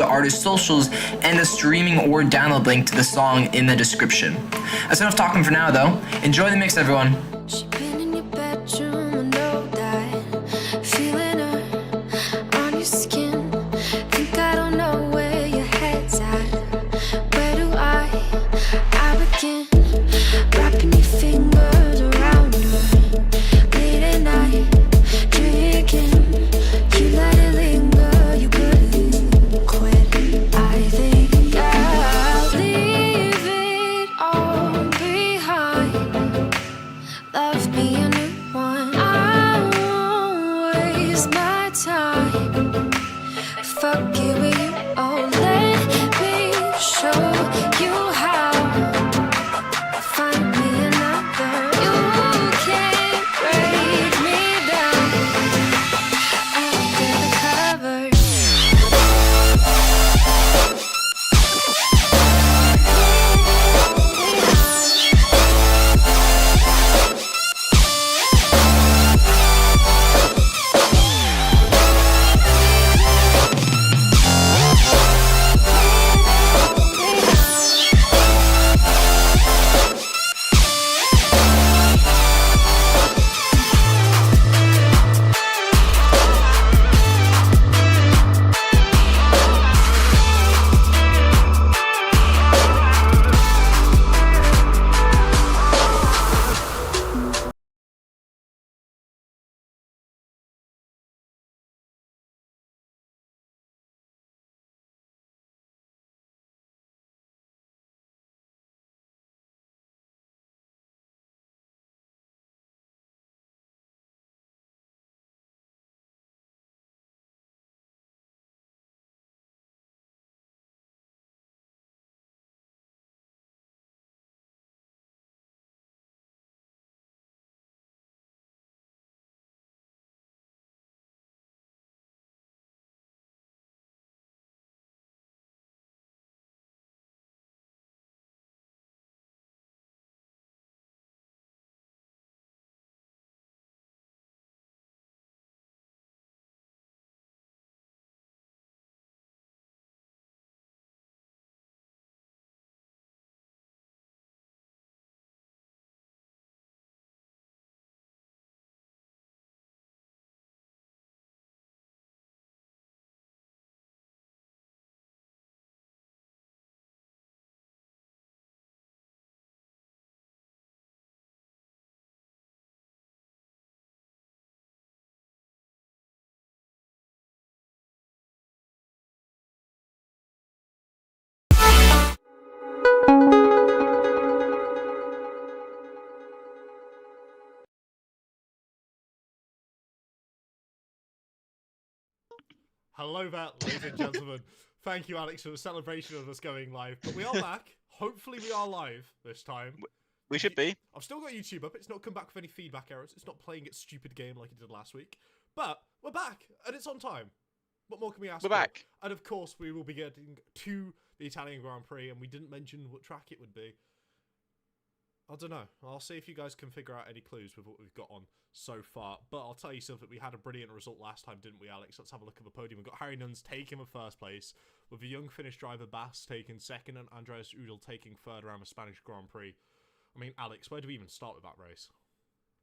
the artist's socials and the streaming or download link to the song in the description. That's enough talking for now, though. Enjoy the mix, everyone. She been in your bedroom and know that feeling her on your skin. Think I don't know where your head's at. Where do I begin? Wrapping your fingers around her late at night, drinking. You let it linger, you couldn't quit. I think I'll leave it all behind. Love me a new one. I won't waste my time. Fuck it with you. Oh, let me show you how. Find me another. You can't break me down. Under the covers. Hello there, ladies and gentlemen. Thank you, Alex, for the celebration of us going live. But we are back. Hopefully we are live this time. We should be. I've still got YouTube up. It's not come back with any feedback errors. It's not playing its stupid game like it did last week. But we're back, and it's on time. What more can we ask We're for? back. And of course, we will be getting to the Italian Grand Prix, and we didn't mention what track it would be. I don't know. I'll see if you guys can figure out any clues with what we've got on so far. But I'll tell you something. We had a brilliant result last time, didn't we, Alex? Let's have a look at the podium. We've got Harry Nuns taking the first place, with the young Finnish driver Bass taking second, and Andreas Udal taking third around the Spanish Grand Prix. I mean, Alex, where do we even start with that race?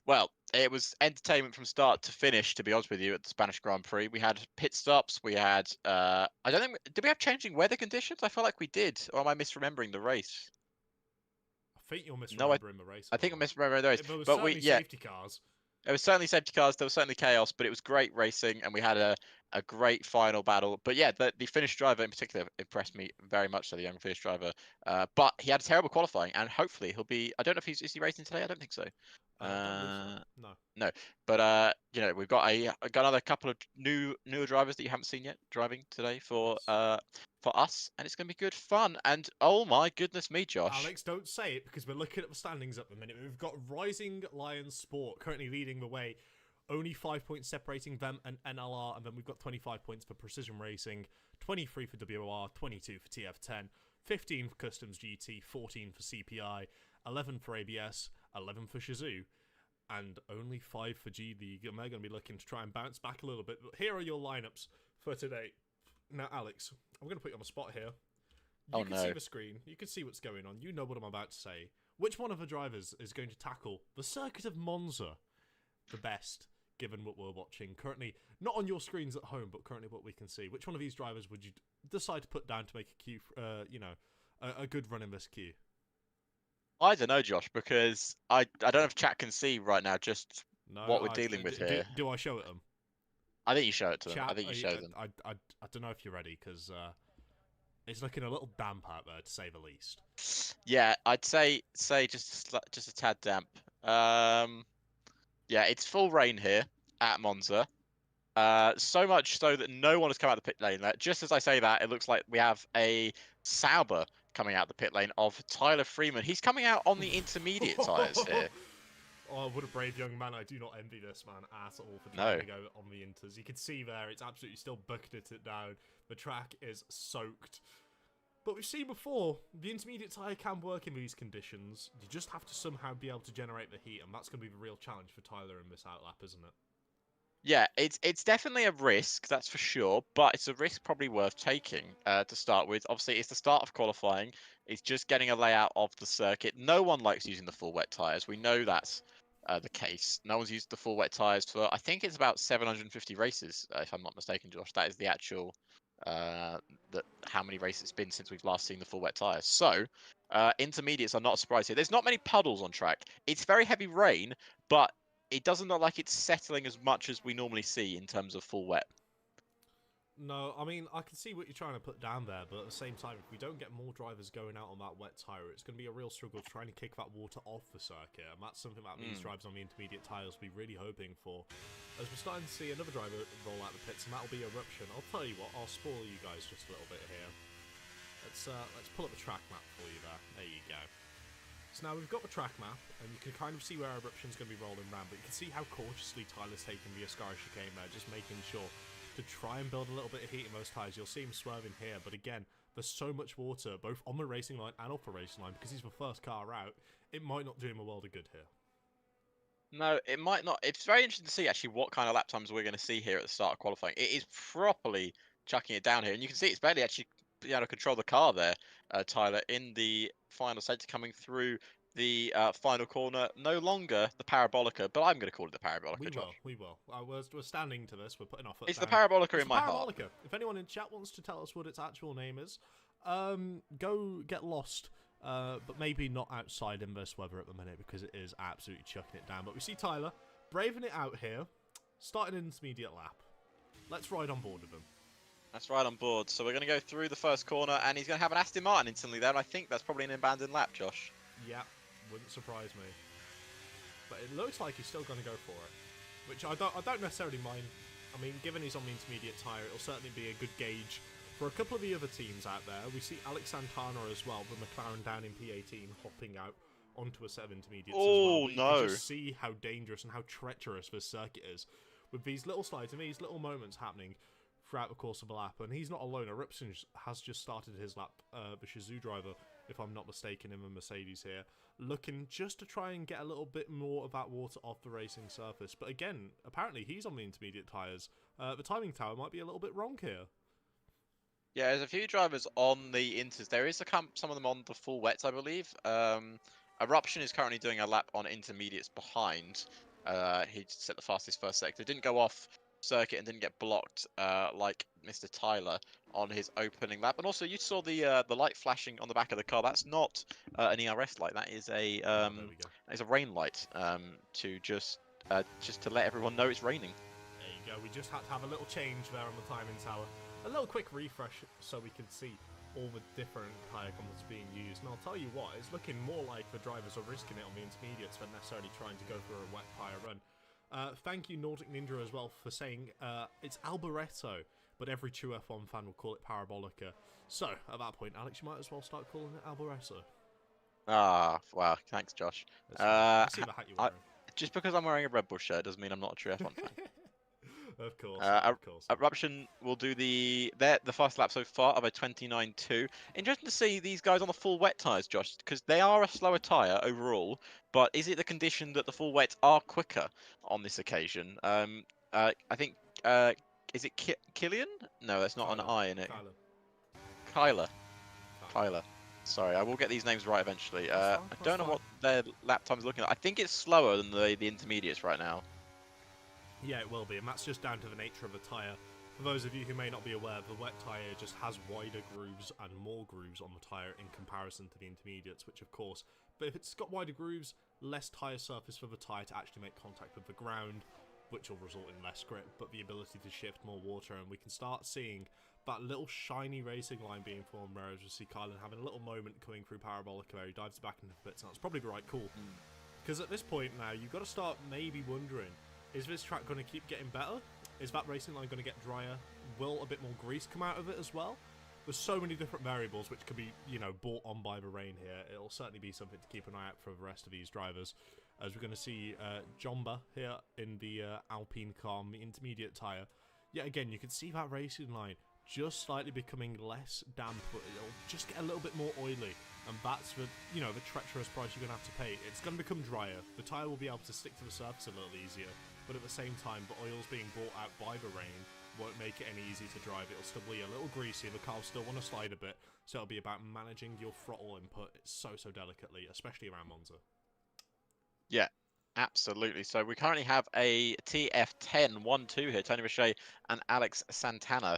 Well, it was entertainment from start to finish, to be honest with you, at the Spanish Grand Prix. We had pit stops. We had, I don't think, did we have changing weather conditions? I feel like we did. Or am I misremembering the race? I think you're misremembering the race. I think I'm misremembering the race. There was But certainly safety cars. There was certainly safety cars, there was certainly chaos, but it was great racing, and we had a great final battle. But yeah, the Finnish driver in particular impressed me very much, so the young Finnish driver. But he had a terrible qualifying, and hopefully he'll be, I don't know if is he racing today? I don't think so. No. But you know, we've got another couple of newer drivers that you haven't seen yet driving today for us, and it's going to be good fun. And oh my goodness me, Josh! Alex, don't say it, because we're looking at the standings at the minute. We've got Rising Lions Sport currently leading the way, only 5 points separating them and NLR, and then we've got 25 points for Precision Racing, 23 for WOR, 22 for TF10, 15 for Customs GT, 14 for CPI, 11 for ABS, 11 for Shazoo, and only 5 for G League. And they're going to be looking to try and bounce back a little bit. But here are your lineups for today. Now, Alex, I'm going to put you on the spot here. Oh, You can see no. the screen. You can see what's going on. You know what I'm about to say. Which one of the drivers is going to tackle the circuit of Monza the best, given what we're watching currently? Not on your screens at home, but currently what we can see. Which one of these drivers would you decide to put down to make a queue, a good run in this queue? I don't know, Josh, because I don't know if chat can see right now just No, what we're dealing with here. Do I show it them? I think you show it to them. Chat, I think you show them. I don't know if you're ready, because it's looking a little damp out there, to say the least. Yeah, I'd say just a tad damp. Yeah, it's full rain here at Monza. So much so that no one has come out of the pit lane. Just as I say that, it looks like we have a Sauber coming out the pit lane of Tyler Freeman. He's coming out on the intermediate tyres here. Oh, what a brave young man. I do not envy this man at all for No. trying to go on the inters. You can see there, it's absolutely still bucketed it down. The track is soaked. But we've seen before, the intermediate tyre can work in these conditions. You just have to somehow be able to generate the heat, and that's going to be the real challenge for Tyler in this outlap, isn't it? Yeah, it's definitely a risk, that's for sure, but it's a risk probably worth taking to start with. Obviously, it's the start of qualifying. It's just getting a layout of the circuit. No one likes using the full wet tyres. We know that's the case. No one's used the full wet tyres for, I think it's about 750 races, if I'm not mistaken, Josh. That is the actual, how many races it's been since we've last seen the full wet tyres. So, intermediates are not a surprise here. There's not many puddles on track. It's very heavy rain, but it doesn't look like it's settling as much as we normally see in terms of full wet. No, I mean, I can see what you're trying to put down there, but at the same time, if we don't get more drivers going out on that wet tyre, it's going to be a real struggle trying to kick that water off the circuit, and that's something that these drivers on the intermediate tyres will be really hoping for. As we're starting to see another driver roll out the pits, and that'll be Eruption. I'll tell you what, I'll spoil you guys just a little bit here. Let's pull up the track map for you there. There you go. So now we've got the track map, and you can kind of see where Eruption's going to be rolling around, but you can see how cautiously Tyler's taking the Ascara chicane there, just making sure to try and build a little bit of heat in those tyres. You'll see him swerving here, but again, there's so much water, both on the racing line and off the racing line, because he's the first car out, it might not do him a world of good here. No, it might not. It's very interesting to see actually what kind of lap times we're going to see here at the start of qualifying. It is properly chucking it down here, and you can see it's barely actually able to control the car there, Tyler, in the final sector coming through the final corner. No longer the Parabolica, but I'm going to call it the Parabolica, Josh. We will. We're standing to this. We're putting our foot It's down. the Parabolica It's in the my Parabolica. heart. If anyone in chat wants to tell us what its actual name is, go get lost. But maybe not outside in this weather at the minute, because it is absolutely chucking it down. But we see Tyler braving it out here, starting an intermediate lap. Let's ride on board with him. That's right on board. So we're going to go through the first corner, and he's going to have an Aston Martin instantly there. And I think that's probably an abandoned lap, Josh. Yeah, wouldn't surprise me. But it looks like he's still going to go for it, which I don't necessarily mind. I mean, given he's on the intermediate tyre, it'll certainly be a good gauge for a couple of the other teams out there. We see Alex Santana as well, the McLaren down in P18, hopping out onto a set of intermediates as well. But no. you can just see how dangerous and how treacherous this circuit is, with these little slides and these little moments happening throughout the course of a lap. And he's not alone. Eruption has just started his lap, the Shizou driver, if I'm not mistaken, in the Mercedes here, looking just to try and get a little bit more of that water off the racing surface. But again, apparently he's on the intermediate tyres. The timing tower might be a little bit wrong here. Yeah, there's a few drivers on the inters. There is some of them on the full wets, I believe. Eruption is currently doing a lap on intermediates behind. He set the fastest first sector. Didn't go off circuit and didn't get blocked like Mr. Tyler on his opening lap. And also, you saw the light flashing on the back of the car. That's not an ERS light. That is a rain light to just to let everyone know it's raining. There you go. We just had to have a little change there on the timing tower. A little quick refresh so we can see all the different tyre components being used. And I'll tell you what, it's looking more like the drivers are risking it on the intermediates than necessarily trying to go for a wet tyre run. Thank you, Nordic Ninja, as well, for saying it's Alboreto, but every true F1 fan will call it Parabolica. So, at that point, Alex, you might as well start calling it Alboreto. Ah, wow. Thanks, Josh. I see the hat you're wearing. Just because I'm wearing a Red Bull shirt doesn't mean I'm not a true F1 fan. Of course, of course. Eruption will do the fast lap so far of a 29.2. Interesting to see these guys on the full wet tyres, Josh, because they are a slower tyre overall. But is it the condition that the full wets are quicker on this occasion? I think is Is it Killian? No, that's not an Kyler. I in it. Kyler. Kyler. Kyler. Sorry, I will get these names right eventually. I don't know what their lap time's looking like. I think it's slower than the intermediates right now. Yeah, it will be, and that's just down to the nature of the tyre. For those of you who may not be aware, the wet tyre just has wider grooves and more grooves on the tyre in comparison to the intermediates, which of course, but if it's got wider grooves, less tyre surface for the tyre to actually make contact with the ground, which will result in less grip, but the ability to shift more water, and we can start seeing that little shiny racing line being formed, whereas we see Kylan having a little moment coming through Parabolica where he dives back into the pits, and that's probably the right call. Because at this point now, you've got to start maybe wondering, is this track going to keep getting better? Is that racing line going to get drier? Will a bit more grease come out of it as well? There's so many different variables which could be, you know, brought on by the rain here. It'll certainly be something to keep an eye out for the rest of these drivers. As we're going to see Jomba here in the Alpine car on the intermediate tyre. Yet again, you can see that racing line just slightly becoming less damp, but it'll just get a little bit more oily. And that's the, you know, the treacherous price you're going to have to pay. It's going to become drier. The tyre will be able to stick to the surface a little easier. But at the same time, the oil's being brought out by the rain won't make it any easier to drive. It'll still be a little greasy. The car will still want to slide a bit. So it'll be about managing your throttle input so delicately, especially around Monza. Yeah, absolutely. So we currently have a TF10 1-2 here. Tony Richet and Alex Santana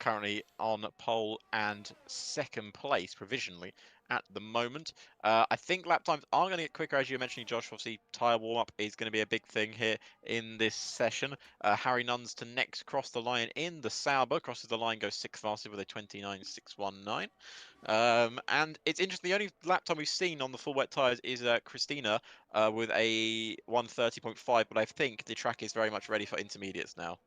currently on pole and second place provisionally at the moment. I think lap times are going to get quicker, as you were mentioning, Josh. Obviously, tyre warm-up is going to be a big thing here in this session. Harry Nuns to next cross the line in the Sauber. Crosses the line, goes 6th fastest with a 29.619. And it's interesting, the only lap time we've seen on the full wet tyres is Christina with a 1:30.5, but I think the track is very much ready for intermediates now.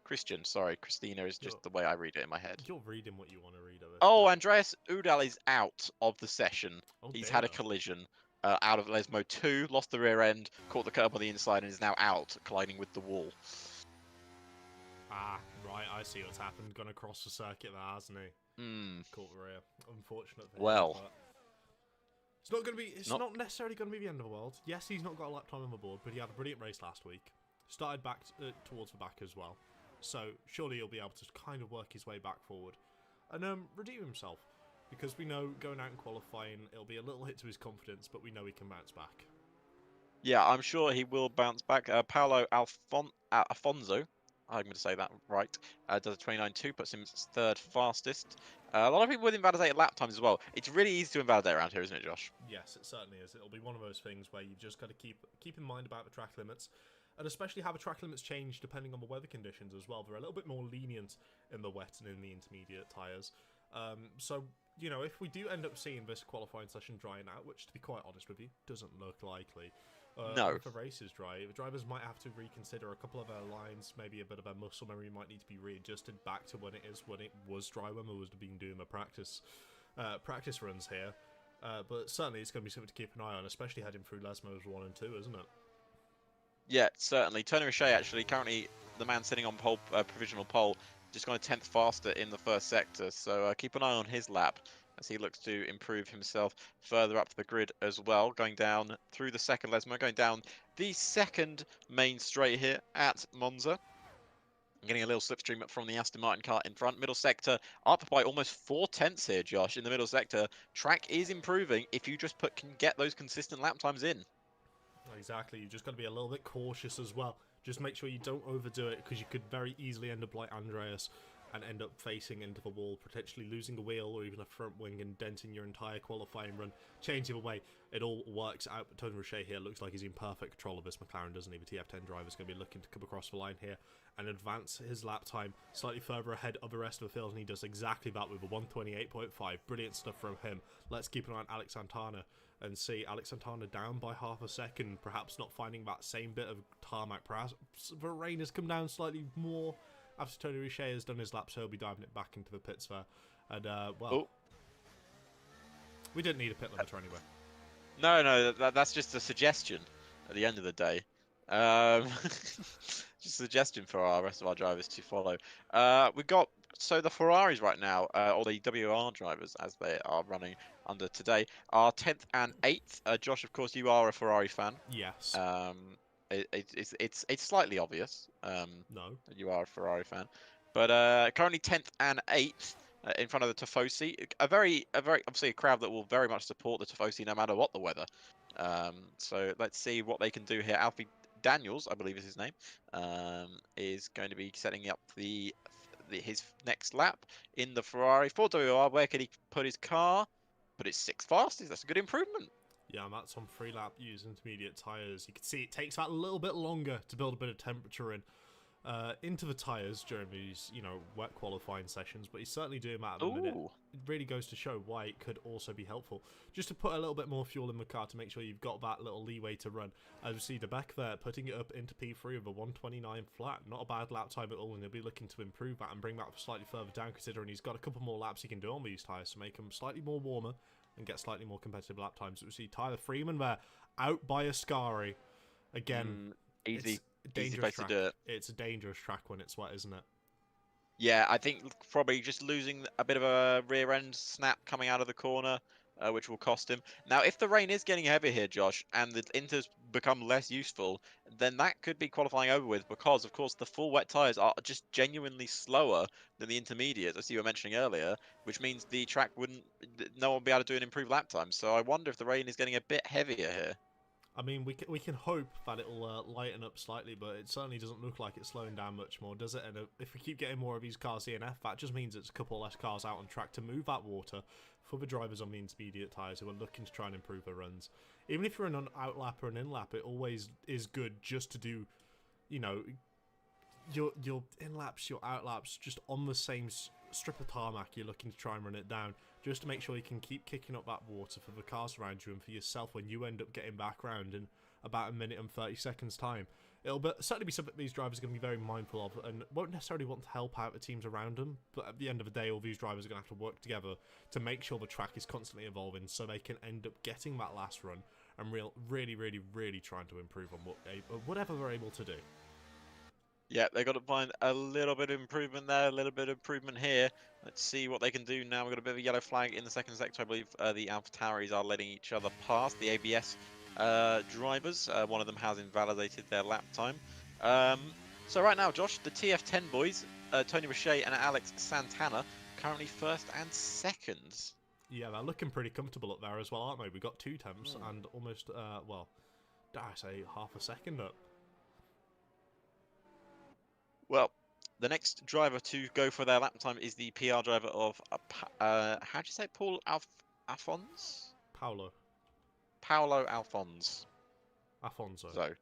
Christian, sorry. Christina is just the way I read it in my head. You're reading what you want to read of it. Oh, Andreas Udal is out of the session. Oh, He's had a collision out of Lesmo 2, lost the rear end, caught the curb on the inside, and is now out, colliding with the wall. Ah, right, I see what's happened. Gone across the circuit there, hasn't he? Caught the rear. Unfortunate for him, well, it's not going to be. It's not necessarily going to be the end of the world. Yes, he's not got a lap time on the board, but he had a brilliant race last week. Started back towards the back as well. So surely he'll be able to kind of work his way back forward and redeem himself, because we know going out and qualifying it'll be a little hit to his confidence, but we know he can bounce back. Yeah, I'm sure he will bounce back. Paolo Afonso, I'm going to say that right, does a 29.2, puts him third fastest. A lot of people with invalidated lap times as well. It's really easy to invalidate around here, isn't it, Josh? Yes, it certainly is. It'll be one of those things where you've just got to keep in mind about the track limits. And especially how the track limits change depending on the weather conditions as well. They're a little bit more lenient in the wet and in the intermediate tyres. So, you know, if we do end up seeing this qualifying session drying out, which, to be quite honest with you, doesn't look likely. No. If the race is dry, the drivers might have to reconsider a couple of their lines. Maybe a bit of their muscle memory might need to be readjusted back to when it was dry, when we was been doing the practice runs here. But certainly it's going to be something to keep an eye on, especially heading through Lesmos 1 and 2, isn't it? Yeah, certainly. Tony Richet, actually, currently the man sitting on pole, provisional pole, just gone a 10th faster in the first sector. So keep an eye on his lap as he looks to improve himself further up the grid as well. Going down through the second Lesmo, going down the second main straight here at Monza. Getting a little slipstream from the Aston Martin car in front. Middle sector up by almost 4/10 here, Josh. In the middle sector, track is improving if you just can get those consistent lap times in. Exactly, you just got to be a little bit cautious as well. Just make sure you don't overdo it, because you could very easily end up like Andreas and end up facing into the wall, potentially losing a wheel or even a front wing and denting your entire qualifying run. Change either way, it all works out. But Tony Richet here looks like he's in perfect control of this McLaren, doesn't he? The TF10 driver's going to be looking to come across the line here and advance his lap time slightly further ahead of the rest of the field, and he does exactly that with a 1:28.5. Brilliant stuff from him. Let's keep an eye on Alex Santana and see Alex Santana down by half a second, perhaps not finding that same bit of tarmac. Perhaps the rain has come down slightly more after Tony Richet has done his lap, so he'll be diving it back into the pits there. And, we didn't need a pit limiter anyway. No, that's just a suggestion at the end of the day. Just a suggestion for our rest of our drivers to follow. We've got the Ferraris right now, or the WR drivers as they are running under today, are 10th and 8th. Josh, of course, you are a Ferrari fan. Yes. It's slightly obvious. No. That you are a Ferrari fan, but currently 10th and 8th in front of the Tifosi. A very obviously a crowd that will very much support the Tifosi no matter what the weather. So let's see what they can do here. Alfie Daniels, I believe is his name, is going to be setting up his next lap in the Ferrari 4WR. Where can he put his car? Put it 6th fastest. That's a good improvement. Yeah, and that's on 3-lap used intermediate tyres. You can see it takes that a little bit longer to build a bit of temperature into the tyres during these, wet qualifying sessions, but he's certainly doing that at the minute. It really goes to show why it could also be helpful. Just to put a little bit more fuel in the car to make sure you've got that little leeway to run. As we see the back there, putting it up into P3 with a 129 flat. Not a bad lap time at all, and he'll be looking to improve that and bring that slightly further down, considering he's got a couple more laps he can do on these tyres to make them slightly more warmer and get slightly more competitive lap times. We see Tyler Freeman there, out by Ascari. Again, easy dangerous place track. to do it. It's a dangerous track when it's wet, isn't it? Yeah, I think probably just losing a bit of a rear end snap coming out of the corner, which will cost him. Now, if the rain is getting heavier here, Josh, and the Inters become less useful, then that could be qualifying over with because, of course, the full wet tyres are just genuinely slower than the intermediates, as you were mentioning earlier, which means the track no one will be able to do an improved lap time. So I wonder if the rain is getting a bit heavier here. I mean, we can hope that it'll lighten up slightly, but it certainly doesn't look like it's slowing down much more, does it? And if we keep getting more of these cars DNF, that just means it's a couple less cars out on track to move that water for the drivers on the intermediate tyres who are looking to try and improve their runs. Even if you're an out lap or an in lap, it always is good just to do, your in laps, your out laps, just on the same strip of tarmac. You're looking to try and run it down, just to make sure you can keep kicking up that water for the cars around you and for yourself when you end up getting back round in about 1 minute and 30 seconds time. It'll certainly be something these drivers are going to be very mindful of and won't necessarily want to help out the teams around them, but at the end of the day, all these drivers are going to have to work together to make sure the track is constantly evolving so they can end up getting that last run and really trying to improve on whatever they're able to do. Yeah, they've got to find a little bit of improvement there, a little bit of improvement here. Let's see what they can do now. We've got a bit of a yellow flag in the second sector. I believe the AlphaTauris are letting each other pass. The ABS drivers, one of them has invalidated their lap time. So right now, Josh, the TF10 boys, Tony Richet and Alex Santana, currently 1st and 2nd. Yeah, they're looking pretty comfortable up there as well, aren't they? We've got 2 temps and almost, dare I say, half a second up. Well, the next driver to go for their lap time is the PR driver of, how do you say it, Paul Alphonse? Paolo Alphonse. Alfonso. So,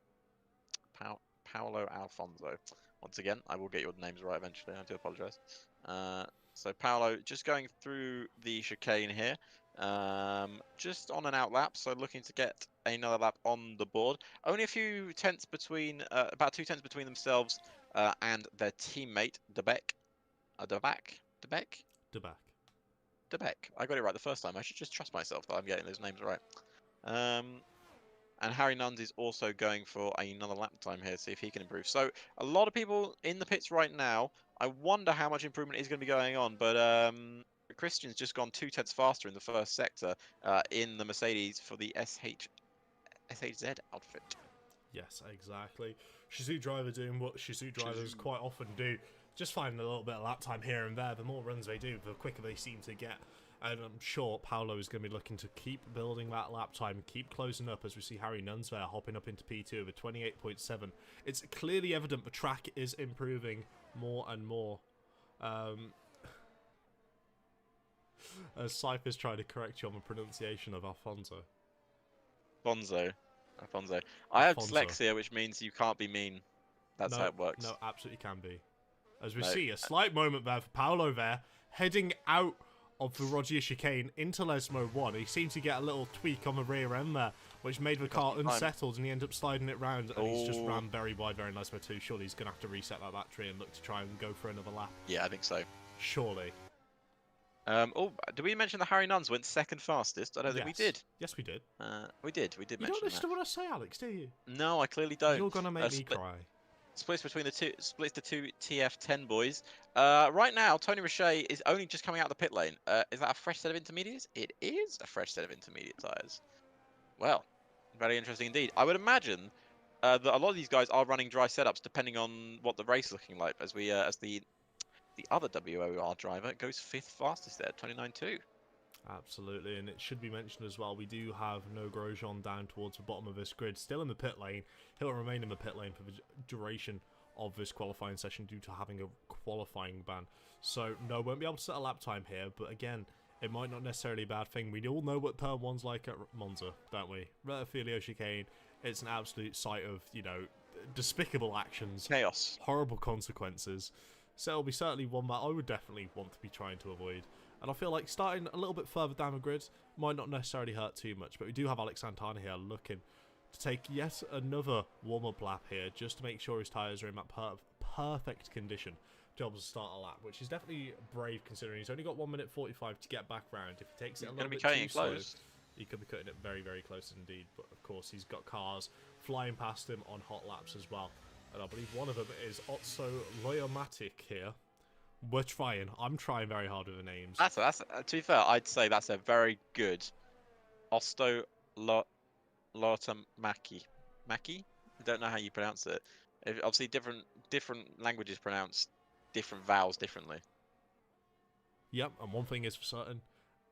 Paolo Alfonso. Once again, I will get your names right eventually. I do apologise. So Paolo just going through the chicane here, just on an out lap. So looking to get another lap on the board. Only a few tenths between, about 2 tenths between themselves and their teammate Debeck. Debeck. I got it right the first time. I should just trust myself that I'm getting those names right. And Harry Nuns is also going for another lap time here, see if he can improve. So a lot of people in the pits right now. I wonder how much improvement is going to be going on, but Christian's just gone 2 tenths faster in the first sector in the Mercedes for the SHZ outfit. Yes, exactly. Shizu driver doing what Shizu drivers quite often do. Just finding a little bit of lap time here and there. The more runs they do, the quicker they seem to get. And I'm sure Paolo is going to be looking to keep building that lap time, keep closing up as we see Harry Nuns there hopping up into P2 with 28.7. It's clearly evident the track is improving more and more. As Cypher's trying to correct you on the pronunciation of Alfonso. Alfonso. I have dyslexia, which means you can't be mean. That's how it works. No, absolutely can be. As we see a slight moment there for Paolo there, heading out of the Rogier chicane into Lesmo 1. He seemed to get a little tweak on the rear end there, which made the car unsettled, and he ended up sliding it round, and he's just ran very wide there in Lesmo 2. Surely he's going to have to reset that battery and look to try and go for another lap. Yeah, I think so. Surely. Did we mention that Harry Nuns went 2nd fastest? I don't think we did. Yes, we did. We did mention that. You don't listen to what I say, Alex, do you? No, I clearly don't. You're going to make me cry. Splits between the two. Splits the 2 TF10 boys. Right now, Tony Richet is only just coming out of the pit lane. Is that a fresh set of intermediates? It is a fresh set of intermediate tyres. Well, very interesting indeed. I would imagine that a lot of these guys are running dry setups depending on what the race is looking like. As we as the other WOR driver goes 5th fastest there, 29.2. Absolutely, and it should be mentioned as well, we do have no Grosjean down towards the bottom of this grid, still in the pit lane. He'll remain in the pit lane for the duration of this qualifying session due to having a qualifying ban. So, no, won't be able to set a lap time here, but again, it might not necessarily be a bad thing. We all know what turn 1's like at Monza, don't we? Filio chicane, it's an absolute sight of, you know, despicable actions. Chaos. Horrible consequences. So it'll be certainly one that I would definitely want to be trying to avoid. And I feel like starting a little bit further down the grid might not necessarily hurt too much. But we do have Alex Santana here looking to take yet another warm-up lap here, just to make sure his tyres are in that perfect condition to be able to start a lap, which is definitely brave considering he's only got 1 minute 45 to get back round. If he takes it a little bit too slow, he could be cutting it very, very close indeed. But of course, he's got cars flying past him on hot laps as well. And I believe one of them is Otso Loyomatic here. We're trying. I'm trying very hard with the names. That's to be fair, I'd say that's a very good Osto Lotamaki. Maki? I don't know how you pronounce it. Obviously, different languages pronounce different vowels differently. Yep, and one thing is for certain,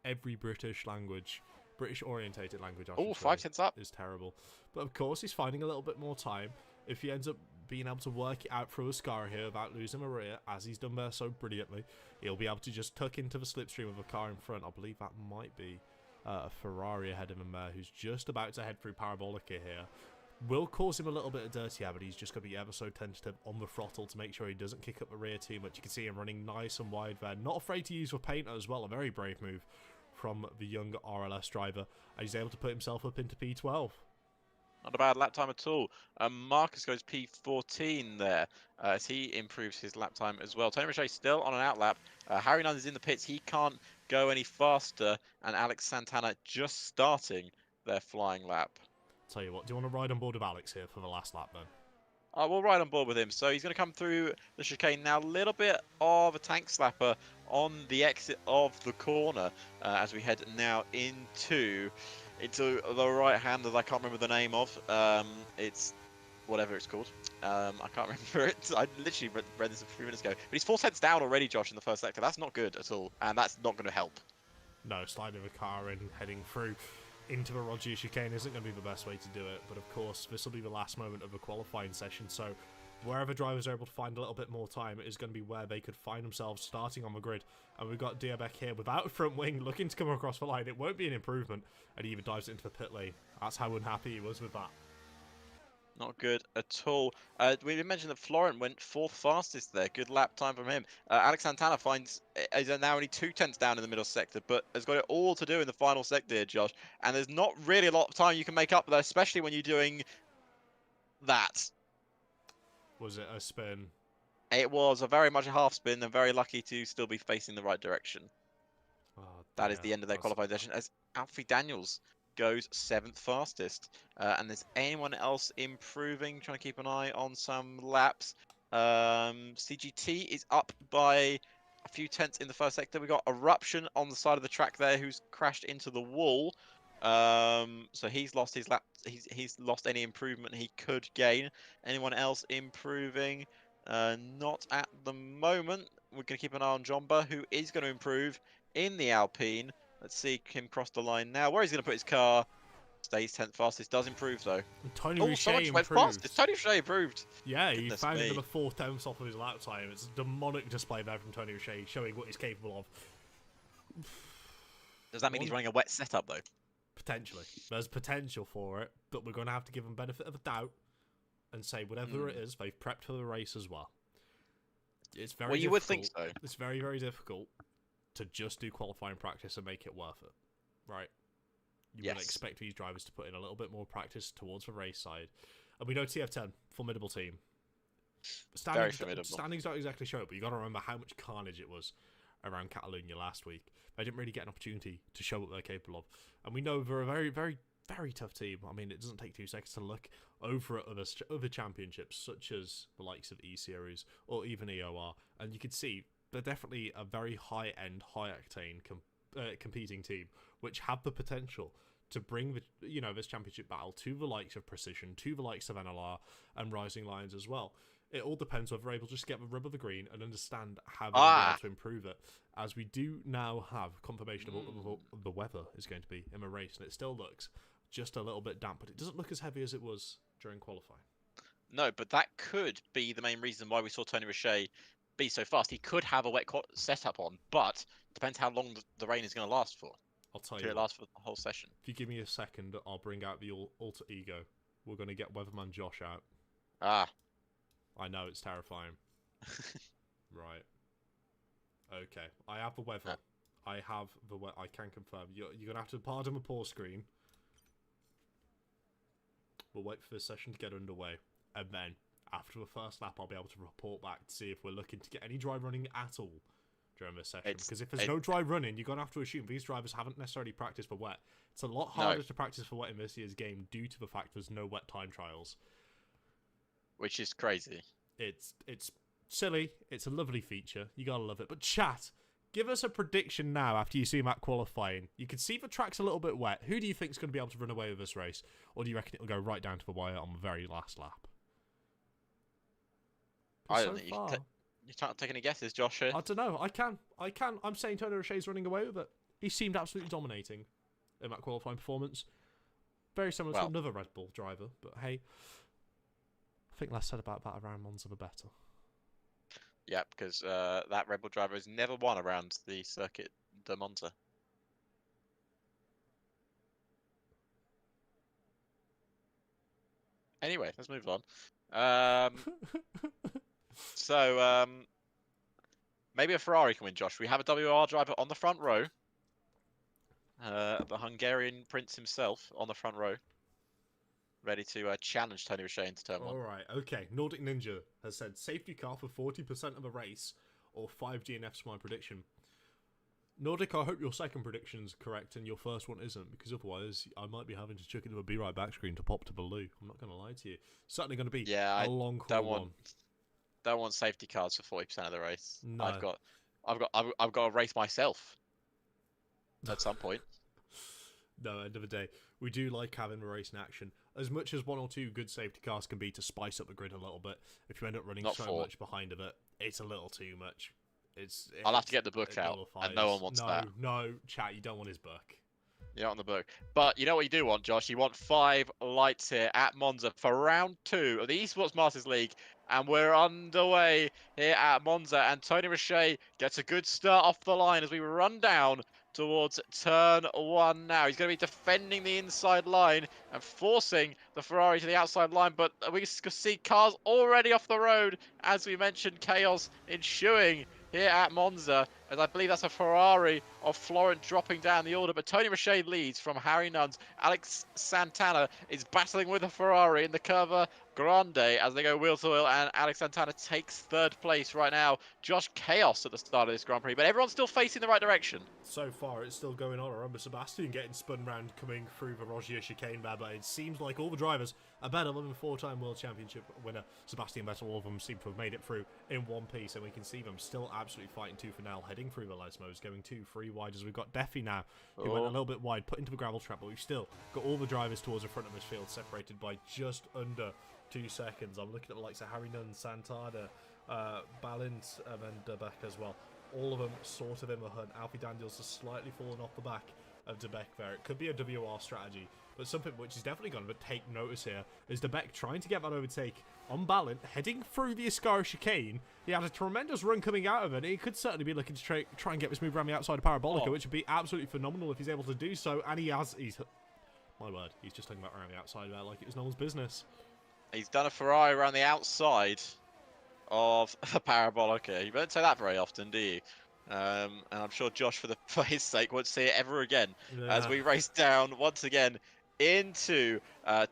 every British orientated language, Oh, 5 cents up. is terrible. But of course, he's finding a little bit more time. If he ends up being able to work it out through Ascara here without losing a rear, as he's done there so brilliantly, he'll be able to just tuck into the slipstream of a car in front. I believe that might be a Ferrari ahead of him there, who's just about to head through Parabolica here. Will cause him a little bit of dirty habit. He's just going to be ever so tentative on the throttle to make sure he doesn't kick up the rear too much. You can see him running nice and wide there. Not afraid to use the painter as well. A very brave move from the young RLS driver. And he's able to put himself up into P12. Not a bad lap time at all. Marcus goes P14 there as he improves his lap time as well. Tony Roche still on an outlap. Harry Nunn is in the pits. He can't go any faster. And Alex Santana just starting their flying lap. Tell you what, do you want to ride on board with Alex here for the last lap then? I will ride on board with him. So he's going to come through the chicane now. A little bit of a tank slapper on the exit of the corner as we head now into the right hand that I can't remember the name of. It's whatever it's called. I can't remember it. I literally read this a few minutes ago. But he's 4 cents down already, Josh, in the first sector. That's not good at all. And that's not going to help. No, sliding the car in, heading through into the Roger chicane isn't going to be the best way to do it. But of course, this will be the last moment of the qualifying session. So wherever drivers are able to find a little bit more time, it is going to be where they could find themselves starting on the grid. And we've got Diabek here without a front wing looking to come across the line. It won't be an improvement. And he even dives into the pit lane. That's how unhappy he was with that. Not good at all. We mentioned that Florent went 4th fastest there. Good lap time from him. Alex Santana is now only 2 tenths down in the middle sector, but has got it all to do in the final sector here, Josh. And there's not really a lot of time you can make up for that, especially when you're doing that. Was it a spin? It was a very much a half spin and very lucky to still be facing the right direction. Oh, that is the end of their qualifying session as Alfie Daniels goes 7th fastest. And there's anyone else improving? Trying to keep an eye on some laps. CGT is up by a few tenths in the first sector. We got Eruption on the side of the track there who's crashed into the wall. So he's lost his lap. He's lost any improvement he could gain. Anyone else improving? Not at the moment. We're going to keep an eye on Jomba, who is going to improve in the Alpine. Let's see him cross the line now. Where he's going to put his car. Stays 10th fastest. Does improve though. Tony Roche improved. Tony Roche improved. Yeah, he found another 4 tenths off of his lap time. It's a demonic display there from Tony Roche, showing what he's capable of. Does that mean he's running a wet setup though? Potentially. There's potential for it, but we're going to have to give him benefit of the doubt and say whatever it is, they've prepped for the race as well. It's very difficult. You would think so. It's very, very difficult to just do qualifying practice and make it worth it, right? You would expect these drivers to put in a little bit more practice towards the race side. And we know TF10, formidable team. Very formidable. Standings don't exactly show it, but you got to remember how much carnage it was around Catalonia last week. They didn't really get an opportunity to show what they're capable of. And we know they're a very, very, very tough team. I mean, it doesn't take 2 seconds to look over at other championships, such as the likes of E-Series or even EOR. And you can see they're definitely a very high-end, high-octane competing team, which have the potential to bring the this championship battle to the likes of Precision, to the likes of NLR and Rising Lions as well. It all depends whether we're able to just get the rub of the green and understand how they're able to improve it. As we do now have confirmation of what the weather is going to be in the race, and it still looks just a little bit damp, but it doesn't look as heavy as it was during qualifying. No, but that could be the main reason why we saw Tony Richet be so fast. He could have a wet setup on, but depends how long the rain is going to last for. I'll tell you. Could it last for the whole session? If you give me a second, I'll bring out the alter ego. We're going to get Weatherman Josh out. I know, it's terrifying. Right. Okay, I have the weather. I can confirm. You're going to have to pardon the pause screen. We'll wait for this session to get underway. And then, after the first lap, I'll be able to report back to see if we're looking to get any dry running at all during this session. Because if there's no dry running, you're going to have to assume these drivers haven't necessarily practiced for wet. It's a lot harder to practice for wet in this year's game due to the fact there's no wet time trials. Which is crazy. It's silly. It's a lovely feature. You gotta love it. But chat, give us a prediction now after you see Matt qualifying. You can see the track's a little bit wet. Who do you think's going to be able to run away with this race? Or do you reckon it'll go right down to the wire on the very last lap? I don't think you can't take any guesses, Josh. Here. I don't know. I can. I'm saying Tony Richet's running away with it. He seemed absolutely dominating in that qualifying performance. Very similar to another Red Bull driver, but hey, I think less said about that around Monza the better. Yeah, because that Red Bull driver has never won around the circuit de Monza. Anyway, let's move on. So, maybe a Ferrari can win, Josh. We have a WR driver on the front row. The Hungarian prince himself on the front row. Ready to challenge Tony Richet into turn 1. Alright, okay. Nordic Ninja has said safety car for 40% of the race or 5 DNFs for my prediction. Nordic, I hope your second prediction's correct and your first one isn't, because otherwise I might be having to chuck into a Be Right Back screen to pop to the loo. I'm not going to lie to you. Certainly going to be a long haul. Don't want safety cars for 40% of the race. No. I've got to race myself at some point. No, end of the day, we do like having the race in action. As much as 1 or 2 good safety cars can be to spice up the grid a little bit, if you end up running much behind of it, it's a little too much. I'll have to get the book out, and no one wants that. No, chat, you don't want his book. You don't want the book. But you know what you do want, Josh? You want 5 lights here at Monza for round 2 of the Esports Masters League. And we're underway here at Monza. And Tony Richet gets a good start off the line as we run down towards turn 1 now. He's going to be defending the inside line and forcing the Ferrari to the outside line. But we can see cars already off the road. As we mentioned, chaos ensuing here at Monza, as I believe that's a Ferrari of Florent dropping down the order. But Tony Richet leads from Harry Nuns. Alex Santana is battling with a Ferrari in the Curva Grande as they go wheel to wheel, and Alex Santana takes 3rd place right now. Josh, chaos at the start of this Grand Prix, but everyone's still facing the right direction. So far, it's still going on. I remember Sebastian getting spun round coming through the Rogier chicane there, but it seems like all the drivers are better than the 4-time World Championship winner Sebastian Vettel. All of them seem to have made it through in one piece, and we can see them still absolutely fighting tooth and nail, heading through the Lesmos, going 2-3 wide as we've got Deffy now, who went a little bit wide, put into the gravel trap, but we've still got all the drivers towards the front of this field, separated by just under 2 seconds. I'm looking at the likes of Harry Nunn, Santana, Balint, and Debeck as well. All of them sort of in the hunt. Alfie Daniels has slightly fallen off the back of Debeck there. It could be a WR strategy, but something which is definitely going to take notice here is Debeck trying to get that overtake on Balint, heading through the Ascara chicane. He had a tremendous run coming out of it, and he could certainly be looking to try and get this move around the outside of Parabolica, which would be absolutely phenomenal if he's able to do so, and he's my word, he's just talking about around the outside there like it was no one's business. He's done a Ferrari around the outside of a Parabolica. You don't say that very often, do you? And I'm sure Josh, for his sake, won't see it ever again. Yeah. As we race down once again into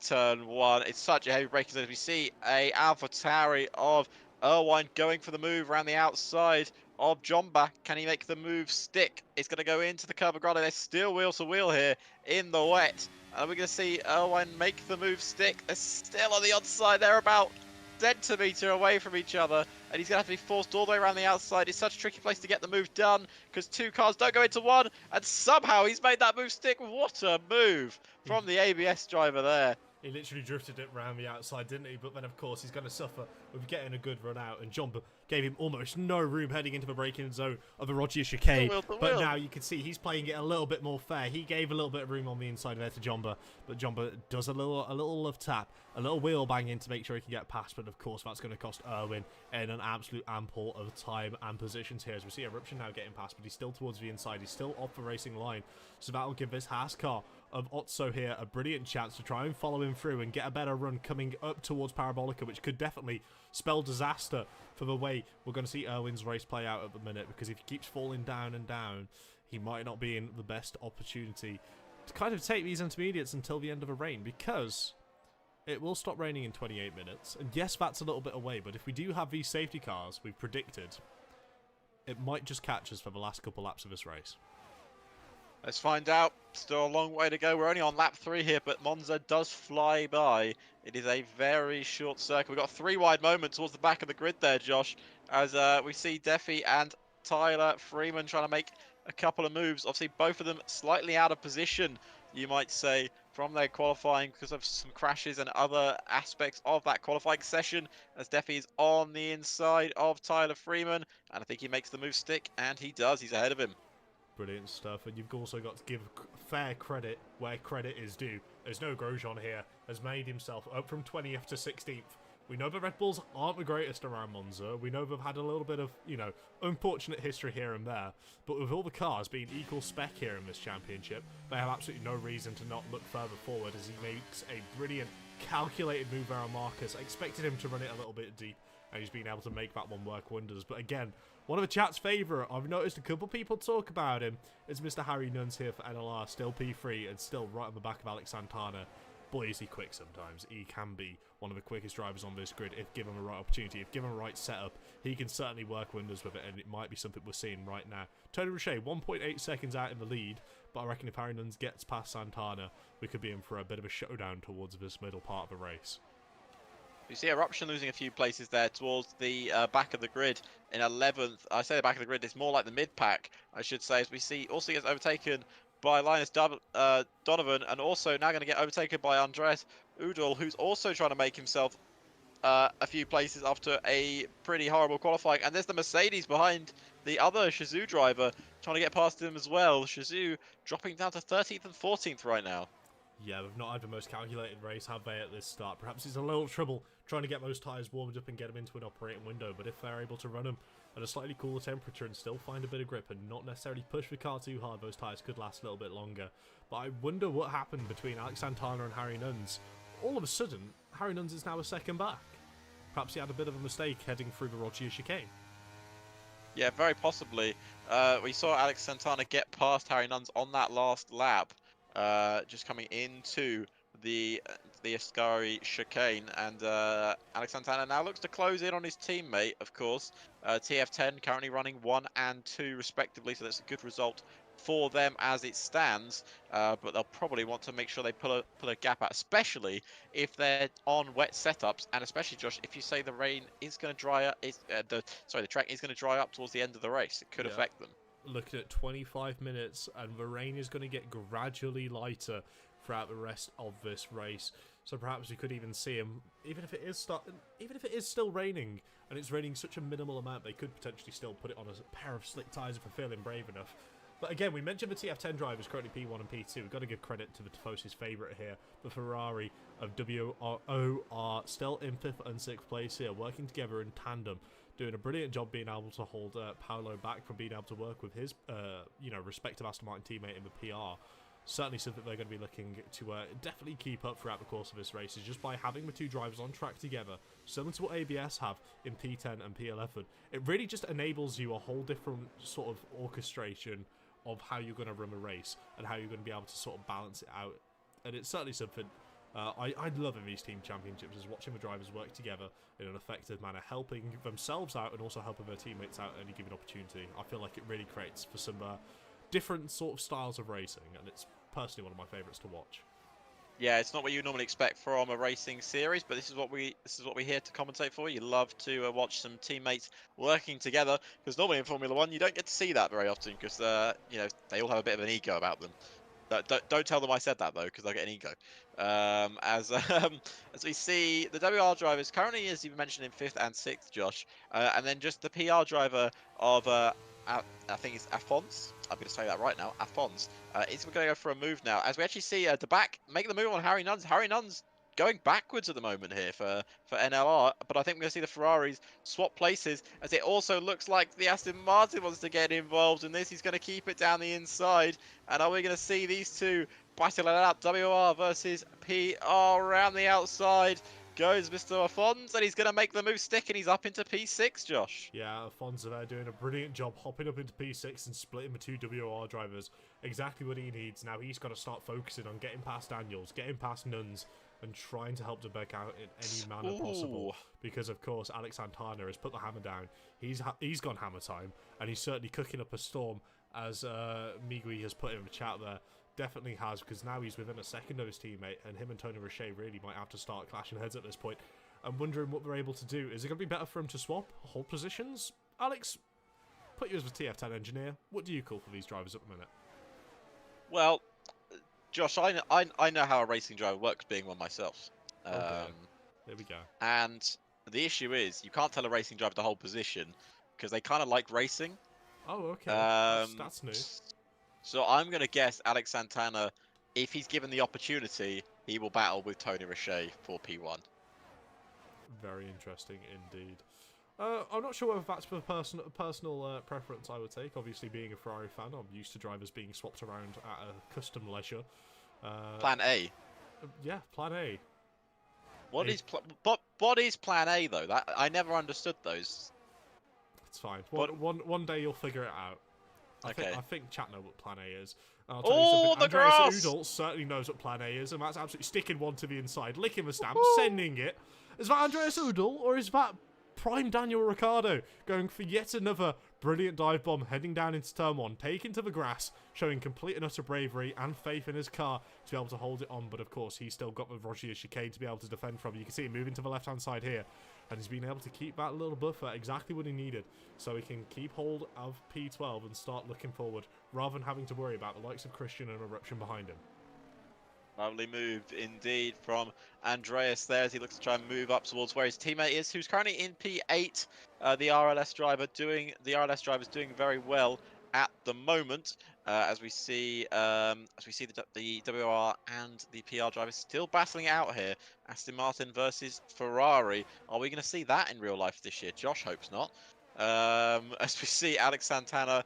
turn 1. It's such a heavy braking zone. As we see a AlphaTauri of Irvine going for the move around the outside of Jomba. Can he make the move stick? It's going to go into the Curva Grande. They're still wheel to wheel here in the wet. And we're going to see Irvine make the move stick. They're still on the outside. They're about centimetre away from each other, and he's going to have to be forced all the way around the outside. It's such a tricky place to get the move done, because two cars don't go into one, and somehow he's made that move stick. What a move from the ABS driver there. He literally drifted it round the outside, didn't he? But then, of course, he's going to suffer with getting a good run out. And Jumper gave him almost no room heading into the braking zone of the Roger chicane. But now you can see he's playing it a little bit more fair. He gave a little bit of room on the inside there to Jumper. But Jumper does a little love tap, a little wheel banging to make sure he can get past. But, of course, that's going to cost Erwin in an absolute ample of time and positions here. As we see Eruption now getting past, but he's still towards the inside. He's still off the racing line. So that will give this Haas car of Otso here a brilliant chance to try and follow him through and get a better run coming up towards Parabolica, which could definitely spell disaster for the way we're going to see Erwin's race play out at the minute, because if he keeps falling down and down, he might not be in the best opportunity to kind of take these intermediates until the end of a rain, because it will stop raining in 28 minutes. And yes, that's a little bit away, but if we do have these safety cars we've predicted, it might just catch us for the last couple laps of this race. Let's find out. Still a long way to go. We're only on lap 3 here, but Monza does fly by. It is a very short circuit. We've got a 3 wide moment towards the back of the grid there, Josh, as we see Deffy and Tyler Freeman trying to make a couple of moves. Obviously, both of them slightly out of position, you might say, from their qualifying because of some crashes and other aspects of that qualifying session, as Deffy is on the inside of Tyler Freeman, and I think he makes the move stick, and he does. He's ahead of him. Brilliant stuff, and you've also got to give fair credit where credit is due. There's no Grosjean here, has made himself up from 20th to 16th. We know the Red Bulls aren't the greatest around Monza. We know they've had a little bit of, unfortunate history here and there. But with all the cars being equal spec here in this championship, they have absolutely no reason to not look further forward, as he makes a brilliant, calculated move there on Marcus. I expected him to run it a little bit deep, and he's been able to make that one work wonders. But again, one of the chat's favourite, I've noticed a couple people talk about him, is Mr. Harry Nuns here for NLR, still P3 and still right on the back of Alex Santana. Boy, is he quick sometimes. He can be one of the quickest drivers on this grid if given the right opportunity, if given the right setup. He can certainly work wonders with it, and it might be something we're seeing right now. Tony Roche, 1.8 seconds out in the lead, but I reckon if Harry Nuns gets past Santana, we could be in for a bit of a showdown towards this middle part of the race. You see Eruption losing a few places there towards the back of the grid in 11th. I say the back of the grid, it's more like the mid-pack, I should say, as we see also gets overtaken by Linus Donovan, and also now going to get overtaken by Andres Udall, who's also trying to make himself a few places after a pretty horrible qualifying. And there's the Mercedes behind the other Shizou driver trying to get past him as well. Shizou dropping down to 13th and 14th right now. Yeah, they've not had the most calculated race, have they, at this start? Perhaps it's a little trouble trying to get those tyres warmed up and get them into an operating window, but if they're able to run them at a slightly cooler temperature and still find a bit of grip and not necessarily push the car too hard, those tyres could last a little bit longer. But I wonder what happened between Alex Santana and Harry Nuns. All of a sudden, Harry Nuns is now a second back. Perhaps he had a bit of a mistake heading through the Rogier chicane. Yeah, very possibly. We saw Alex Santana get past Harry Nuns on that last lap, just coming into the Ascari chicane, and Alex Santana now looks to close in on his teammate, of course. TF10 currently running 1 and 2 respectively, so that's a good result for them as it stands, but they'll probably want to make sure they pull a gap out, especially if they're on wet setups, and especially, Josh, if you say the rain is going to dry up, the track is going to dry up towards the end of the race, it could affect them. Looking at 25 minutes, and the rain is going to get gradually lighter throughout the rest of this race. So perhaps we could even see him, even if it is still raining, and it's raining such a minimal amount, they could potentially still put it on a pair of slick tyres if they're feeling brave enough. But again, we mentioned the TF10 drivers currently P1 and P2. We've got to give credit to the Tifosi's favourite here. The Ferrari of WRO are still in 5th and 6th place here, working together in tandem, doing a brilliant job being able to hold Paolo back from being able to work with his respective Aston Martin teammate in the PR. Certainly something they're going to be looking to definitely keep up throughout the course of this race, is just by having the two drivers on track together, similar to what ABS have in P10 and P11. It really just enables you a whole different sort of orchestration of how you're going to run a race and how you're going to be able to sort of balance it out. And it's certainly something I love in these team championships, is watching the drivers work together in an effective manner, helping themselves out and also helping their teammates out at any given opportunity. I feel like it really creates for some different sort of styles of racing, and it's personally one of my favourites to watch. Yeah, it's not what you normally expect from a racing series, but this is what we're here to commentate for. You love to watch some teammates working together, because normally in Formula One you don't get to see that very often, because you know, they all have a bit of an ego about them. Don't tell them I said that though, because they'll get an ego. As we see, the WR drivers currently, as you mentioned, in 5th and 6th, Josh, and then just the PR driver of I think it's Afonso. I'm going to say that right now. Afonso is going to go for a move now, as we actually see the back make the move on Harry Nuns. Harry Nuns going backwards at the moment here for NLR, but I think we're going to see the Ferraris swap places, as it also looks like the Aston Martin wants to get involved in this. He's going to keep it down the inside, and are we going to see these two battling it out? WR versus PR around the outside goes Mr. Afonso, and he's going to make the move stick, and he's up into P6, Josh. Yeah, Alfonso there doing a brilliant job hopping up into P6 and splitting the 2 WR drivers. Exactly what he needs. Now he's got to start focusing on getting past Daniels, getting past Nuns, and trying to help Debek out in any manner possible. Because, of course, Alex Santana has put the hammer down. He's gone hammer time, and he's certainly cooking up a storm, as Migui has put in the chat there. Definitely has, because now he's within a second of his teammate, and him and Tony Roche really might have to start clashing heads at this point. I'm wondering what they're able to do. Is it going to be better for him to swap hold positions? Alex, put you as the TF10 engineer. What do you call for these drivers at the minute? Well, Josh, I know how a racing driver works, being one myself. Okay. There we go. And the issue is, you can't tell a racing driver to hold position, because they kind of like racing. Oh, okay. That's new. So I'm going to guess Alex Santana, if he's given the opportunity, he will battle with Tony Roche for P1. Very interesting indeed. I'm not sure whether that's for personal preference I would take. Obviously, being a Ferrari fan, I'm used to drivers being swapped around at a custom leisure. Plan A. Yeah, Plan A. What is Plan A though? That I never understood those. It's fine. One day you'll figure it out. I think chat know what Plan A is. I'll tell you something. The grass! Udall certainly knows what Plan A is, and that's absolutely sticking one to the inside, licking the stamp, sending it. Is that Andreas Udall, or is that prime Daniel Ricciardo going for yet another brilliant dive bomb, heading down into turn 1, taking to the grass, showing complete and utter bravery and faith in his car to be able to hold it on, but of course he's still got the Rogier chicane to be able to defend from. You can see him moving to the left hand side here, and he's been able to keep that little buffer exactly what he needed, so he can keep hold of P12 and start looking forward, rather than having to worry about the likes of Christian and Eruption behind him. Lovely move indeed from Andreas there, as he looks to try and move up towards where his teammate is, who's currently in P8. The RLS driver's doing very well at the moment, as we see the WR and the PR drivers still battling out here. Aston Martin versus Ferrari. Are we going to see that in real life this year? Josh hopes not. As we see Alex Santana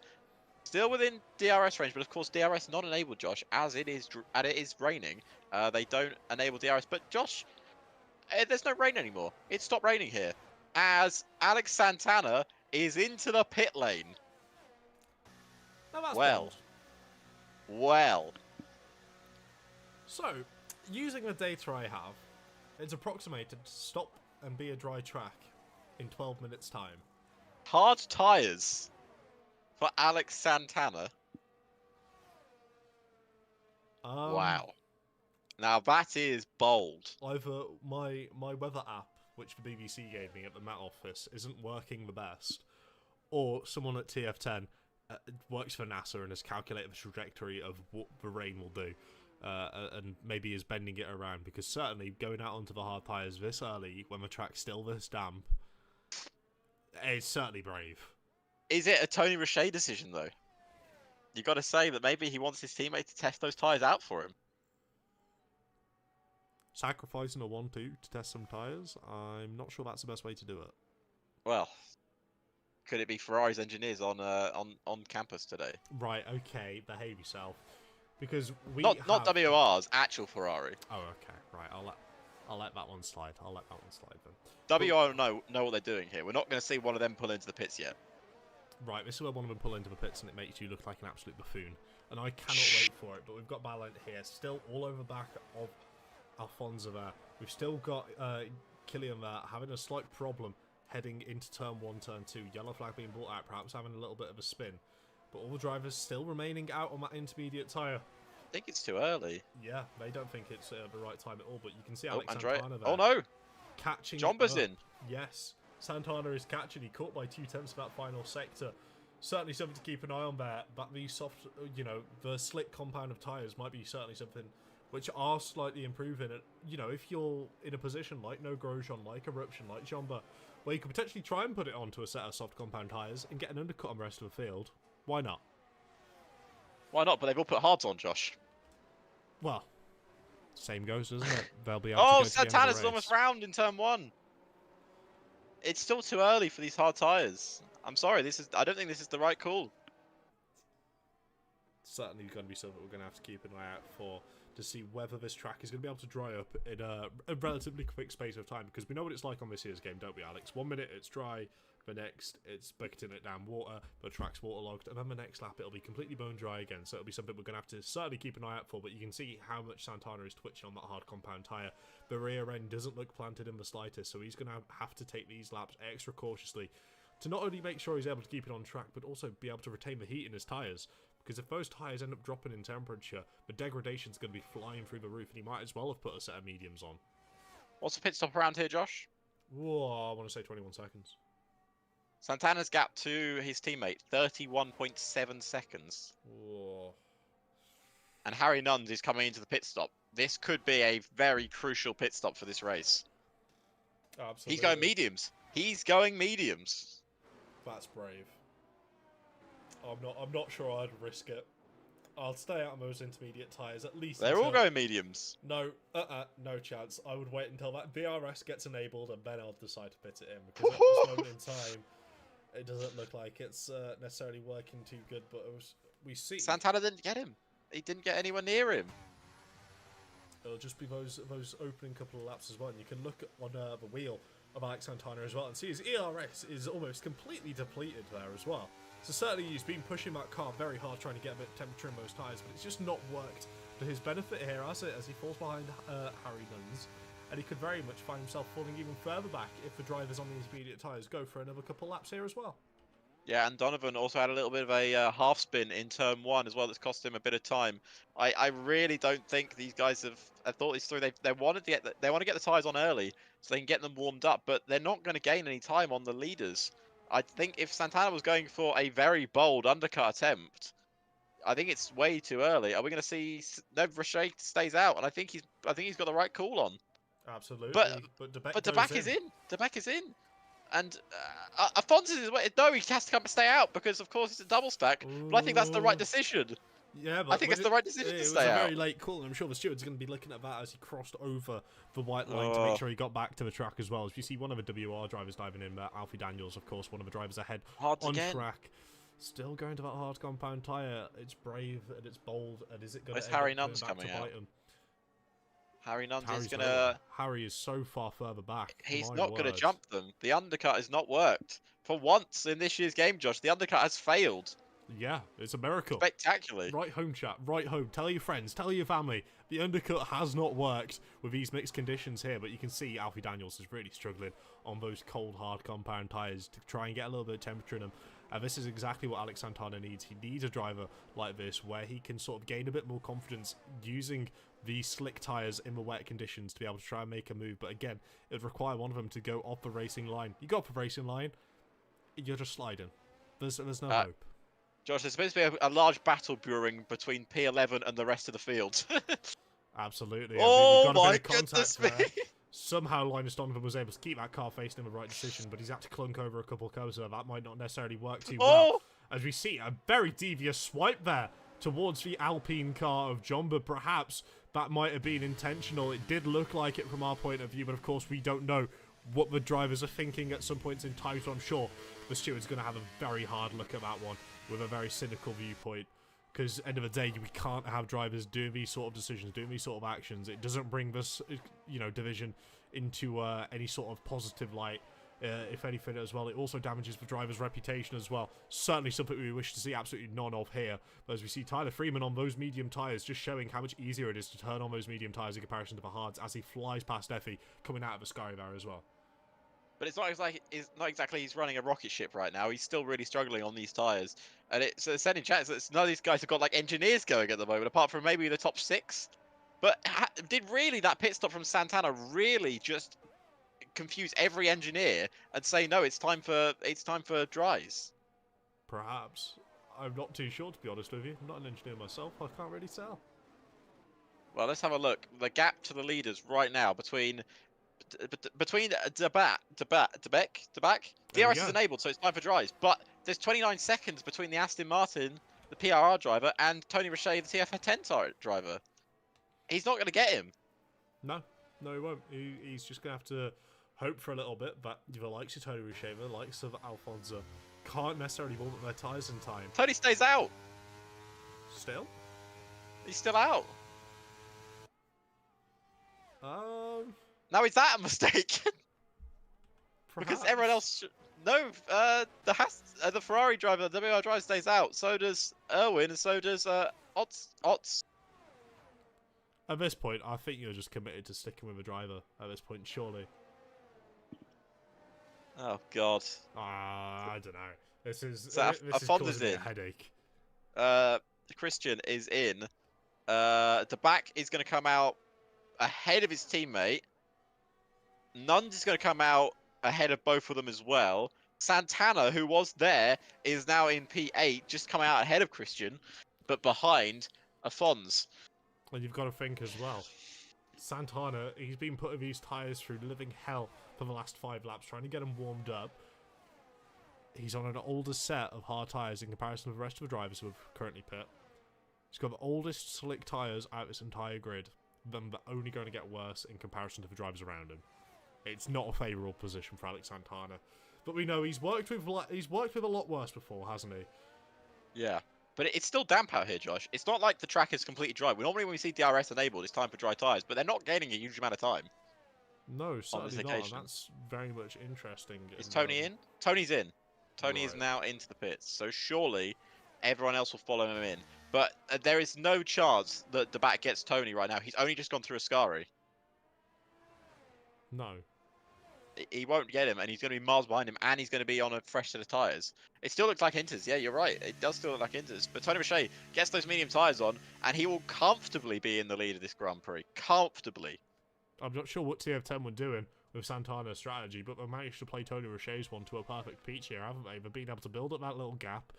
still within DRS range, but of course DRS not enabled, Josh, as it is raining. They don't enable DRS, but Josh, there's no rain anymore. It stopped raining here, as Alex Santana is into the pit lane. Now that's bold. Well. So, using the data I have, it's approximated to stop and be a dry track in 12 minutes time. Hard tyres for Alex Santana. Wow. Now that is bold. Either my weather app, which the BBC gave me at the Met Office, isn't working the best, or someone at TF10 works for NASA and has calculated the trajectory of what the rain will do, and maybe is bending it around, because certainly going out onto the hard tyres this early when the track's still this damp is certainly brave. Is it a Tony Roche decision, though? You got to say that maybe he wants his teammate to test those tyres out for him. Sacrificing a 1-2 to test some tyres? I'm not sure that's the best way to do it. Well, could it be Ferrari's engineers on campus today? Right, okay, behave yourself. Because we not WR's, actual Ferrari. Oh, okay, right, I'll let that one slide. I'll let that one slide then. WR know what they're doing here. We're not going to see one of them pull into the pits yet. Right, this is where one of them pull into the pits and it makes you look like an absolute buffoon. And I cannot wait for it, but we've got Ballant here, still all over the back of Alfonso there. We've still got Killian there, having a slight problem heading into turn 1, turn 2. Yellow flag being brought out, perhaps having a little bit of a spin. But all the drivers still remaining out on that intermediate tyre. think it's too early. Yeah, they don't think it's the right time at all, but you can see Oh, Alex Andrea. Santana there. Oh no! Catching Jomba's up. in. Yes, Santana is catching. He caught by 2/10 of that final sector. Certainly something to keep an eye on there. But the soft, the slick compound of tyres might be certainly something which are slightly improving. If you're in a position like No Grosjean, like Eruption, like Jomba, where you could potentially try and put it onto a set of soft compound tyres and get an undercut on the rest of the field, why not? Why not? But they've all put hards on, Josh. Well, same goes, doesn't it? They'll be able to Oh, go to the end of the Santana's race. almost round in turn 1. It's still too early for these hard tyres. I'm sorry, I don't think this is the right call. Certainly going to be something we're going to have to keep an eye out for to see whether this track is going to be able to dry up in a relatively quick space of time, because we know what it's like on this year's game, don't we, Alex? 1 minute it's dry, the next it's bucketing it down water, the track's waterlogged, and then the next lap it'll be completely bone dry again. So it'll be something we're going to have to certainly keep an eye out for. But you can see how much Santana is twitching on that hard compound tyre. The rear end doesn't look planted in the slightest, so he's going to have to take these laps extra cautiously to not only make sure he's able to keep it on track, but also be able to retain the heat in his tyres. Because if those tyres end up dropping in temperature, the degradation's going to be flying through the roof, and he might as well have put a set of mediums on. What's the pit stop around here, Josh? Whoa, I want to say 21 seconds. Santana's gap to his teammate, 31.7 seconds. Whoa. And Harry Nuns is coming into the pit stop. This could be a very crucial pit stop for this race. Absolutely. He's going mediums. He's going mediums. That's brave. I'm not sure I'd risk it. I'll stay out of those intermediate tyres at least. They're all going mediums. No, no chance. I would wait until that BRS gets enabled and then I'll decide to pit it in, because at this moment in time, it doesn't look like it's necessarily working too good. But we see Santana didn't get him. He didn't get anywhere near him. It'll just be those opening couple of laps as well. And you can look on the wheel of Alex Santana as well and see his ERS is almost completely depleted there as well. So certainly he's been pushing that car very hard, trying to get a bit of temperature in those tyres, but it's just not worked to his benefit here as he falls behind Harry Nuns. And he could very much find himself falling even further back if the drivers on the intermediate tyres go for another couple laps here as well. Yeah, and Donovan also had a little bit of a half spin in turn 1 as well. That's cost him a bit of time. I really don't think these guys have thought this through. They want to get the tyres on early so they can get them warmed up, but they're not going to gain any time on the leaders. I think if Santana was going for a very bold undercut attempt, I think it's way too early. Are we going to see? No, Richet stays out, and I think he's got the right call on. Absolutely. But the back is in. The back is in. And Afonso is no, he has to stay out because of course it's a double stack. But I think that's the right decision. Yeah, but I think it's the right decision to stay out. It was a very late call, and I'm sure the steward's going to be looking at that as he crossed over the white line to make sure he got back to the track as well. As you see one of the WR drivers diving in there, Alfie Daniels, of course, one of the drivers ahead on track. Still going to that hard compound tyre. It's brave and it's bold, and is it going to end Harry up Nuns coming coming back to out? bite him? Harry Nuns is going to... Harry is so far further back. He's not going to jump them. The undercut has not worked. For once in this year's game, Josh, the undercut has failed. Yeah, it's a miracle. Spectacularly. Right home, chat. Right home. Tell your friends. Tell your family. The undercut has not worked with these mixed conditions here, but you can see Alfie Daniels is really struggling on those cold, hard compound tyres to try and get a little bit of temperature in them. And this is exactly what Alex Santana needs. He needs a driver like this where he can sort of gain a bit more confidence using the slick tyres in the wet conditions to be able to try and make a move. But again, it would require one of them to go off the racing line. You go off the racing line, you're just sliding. There's no hope. Josh, there's supposed to be a large battle brewing between P11 and the rest of the field. Absolutely. Oh, we've got a my bit of goodness contact me. there. Somehow Linus Donovan was able to keep that car facing in the right decision, but he's had to clunk over a couple of curves, so that might not necessarily work too well. As we see a very devious swipe there towards the Alpine car of Jomba. Perhaps that might have been intentional. It did look like it from our point of view, but of course we don't know what the drivers are thinking at some points in time, so I'm sure the steward's going to have a very hard look at that one with a very cynical viewpoint. Because at the end of the day, we can't have drivers doing these sort of decisions, doing these sort of actions. It doesn't bring this, division into any sort of positive light. If anything as well, it also damages the driver's reputation as well. Certainly something we wish to see absolutely none of here. But as we see Tyler Freeman on those medium tyres, just showing how much easier it is to turn on those medium tyres in comparison to the hards as he flies past Effie, coming out of the sky there as well. but it's not exactly he's running a rocket ship right now. He's still really struggling on these tires, and it's sending chats that none of these guys have got like engineers going at the moment, apart from maybe the top 6. But did really that pit stop from Santana really just confuse every engineer and say no, it's time for dries? Perhaps. I'm not too sure, to be honest with you. I'm not an engineer myself. I can't really tell. Well, let's have a look. The gap to the leaders right now between Debeck. There we DRS is go. enabled, so it's time for dries. But there's 29 seconds between the Aston Martin, the PRR driver, and Tony Richet, the TF10 driver. He's not going to get him. No, he won't. He's just going to have to hope for a little bit, but the likes of Tony Richet, the likes of Alfonso, can't necessarily warm up their tyres in time. Tony stays out. Still? He's still out. Now is that a mistake? Because perhaps. everyone else... No, the Ferrari driver, the WR driver stays out. So does Erwin, and so does Otts. At this point, I think you're just committed to sticking with a driver at this point, surely. Oh, God. I don't know. This is Afonso's causing me a in. headache. Christian is in. The back is going to come out ahead of his teammate. Nun's is going to come out ahead of both of them as well. Santana, who was there, is now in P8, just coming out ahead of Christian, but behind Afonso. And you've got to think as well, Santana, he's been putting these tyres through living hell for the last 5 laps, trying to get them warmed up. He's on an older set of hard tyres in comparison to the rest of the drivers who have currently pit. He's got the oldest slick tyres out of this entire grid. They're only going to get worse in comparison to the drivers around him. It's not a favourable position for Alex Santana. But we know he's worked with a lot worse before, hasn't he? Yeah. But it's still damp out here, Josh. It's not like the track is completely dry. Normally when we see DRS enabled, it's time for dry tyres, but they're not gaining a huge amount of time. No, certainly not. occasion. And that's very much interesting. Is Tony in? Tony's in. Tony is now into the pits. So surely everyone else will follow him in. But there is no chance that the back gets Tony right now. He's only just gone through Ascari. No. He won't get him, and he's going to be miles behind him, and he's going to be on a fresh set of tyres. It still looks like Inters. Yeah, you're right. It does still look like Inters. But Tony Richet gets those medium tyres on, and he will comfortably be in the lead of this Grand Prix. Comfortably. I'm not sure what TF10 were doing with Santana's strategy, but they managed to play Tony Richet's one to a perfect peach here, haven't they? They've been able to build up that little gap,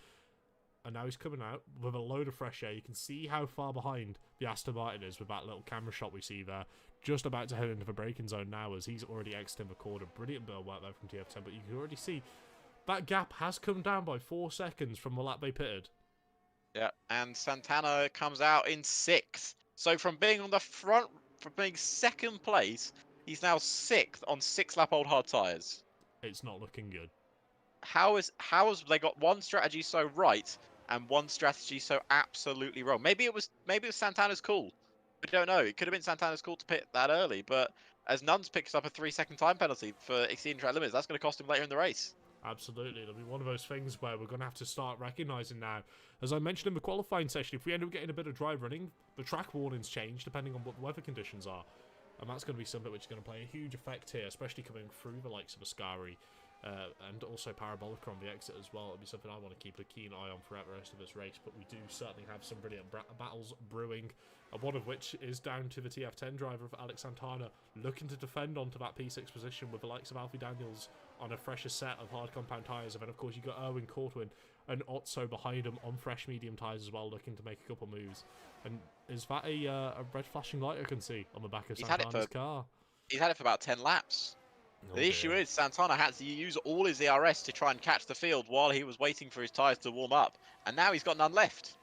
and now he's coming out with a load of fresh air. You can see how far behind the Aston Martin is with that little camera shot we see there. Just about to head into the braking zone now as he's already exiting the corner. Brilliant bit of work there from TF10, but you can already see that gap has come down by 4 seconds from the lap they pitted. Yeah, and Santana comes out in 6th. So from being on the front, from being 2nd place, he's now 6th on 6-lap-old hard tyres. It's not looking good. How has they got one strategy so right and one strategy so absolutely wrong? Maybe it was Santana's call. We don't know. It could have been Santana's call to pit that early, but as Nuns picks up a 3-second time penalty for exceeding track limits, that's going to cost him later in the race. Absolutely. It'll be one of those things where we're going to have to start recognising now. As I mentioned in the qualifying session, if we end up getting a bit of dry running, the track warnings change depending on what the weather conditions are. And that's going to be something which is going to play a huge effect here, especially coming through the likes of Ascari. And also Parabolica on the exit as well. It'll be something I want to keep a keen eye on throughout the rest of this race, but we do certainly have some brilliant battles brewing, one of which is down to the TF10 driver of Alex Santana, looking to defend onto that P6 position with the likes of Alfie Daniels on a fresher set of hard compound tyres, and then of course you've got Erwin Cortwin and Otso behind him on fresh medium tyres as well, looking to make a couple moves. And is that a red flashing light I can see on the back of Santana's car? He's had it for about 10 laps. Oh, the issue is Santana had to use all his ERS to try and catch the field while he was waiting for his tyres to warm up, and now he's got none left.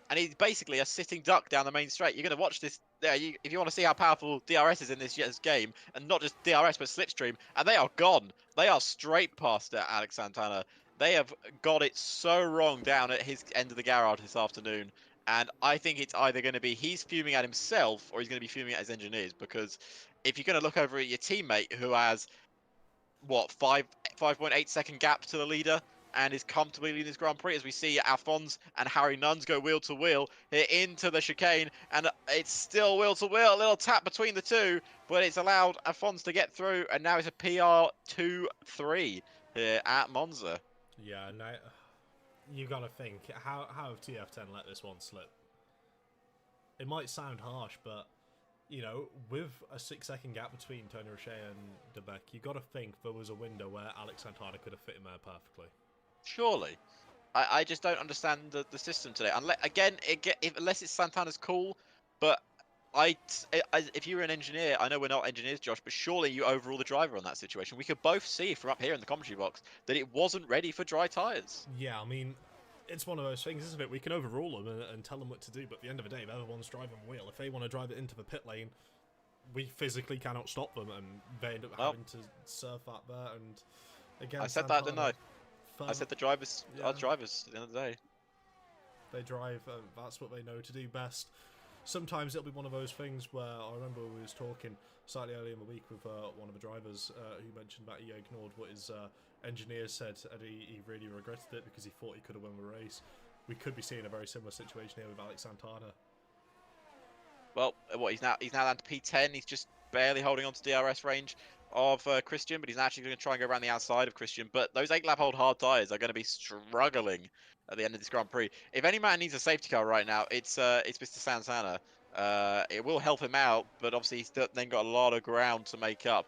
And he's basically a sitting duck down the main straight. You're going to watch this, if you want to see how powerful DRS is in this game, and not just DRS but Slipstream, and they are gone. They are straight past Alex Santana. They have got it so wrong down at his end of the garage this afternoon. And I think it's either going to be he's fuming at himself or he's going to be fuming at his engineers, because if you're going to look over at your teammate who has, what, 5.8 second gap to the leader, and is comfortably leading this Grand Prix as we see Alphonse and Harry Nuns go wheel to wheel here into the chicane, and it's still wheel to wheel, a little tap between the two, but it's allowed Alphonse to get through, and now it's a PR 2-3 here at Monza. Yeah, no, you gotta think, how have TF10 let this one slip? It might sound harsh, but you know, with a 6-second gap between Tony Roche and Debec, you got to think there was a window where Alex Santana could have fit in there perfectly. Surely. I just don't understand the system today. Unless it's Santana's call, but if you were an engineer, I know we're not engineers, Josh, but surely you overrule the driver on that situation. We could both see from up here in the commentary box that it wasn't ready for dry tyres. Yeah, I mean, it's one of those things, isn't it? We can overrule them and tell them what to do, but at the end of the day, they're the ones driving the wheel. If they want to drive it into the pit lane, we physically cannot stop them, and they end up having to surf that there. And again, I said that, didn't I? I said the drivers are drivers at the end of the day. They drive, that's what they know to do best. Sometimes it'll be one of those things where I remember we was talking slightly earlier in the week with one of the drivers who mentioned that he ignored what his engineer said, and he really regretted it because he thought he could have won the race. We could be seeing a very similar situation here with Alex Santana. Well, he's now down to P10. He's just barely holding on to DRS range of Christian, but he's actually going to try and go around the outside of Christian. But those 8-lap hold hard tyres are going to be struggling at the end of this Grand Prix. If any man needs a safety car right now, it's Mr. Santana. It will help him out, but obviously he's then got a lot of ground to make up.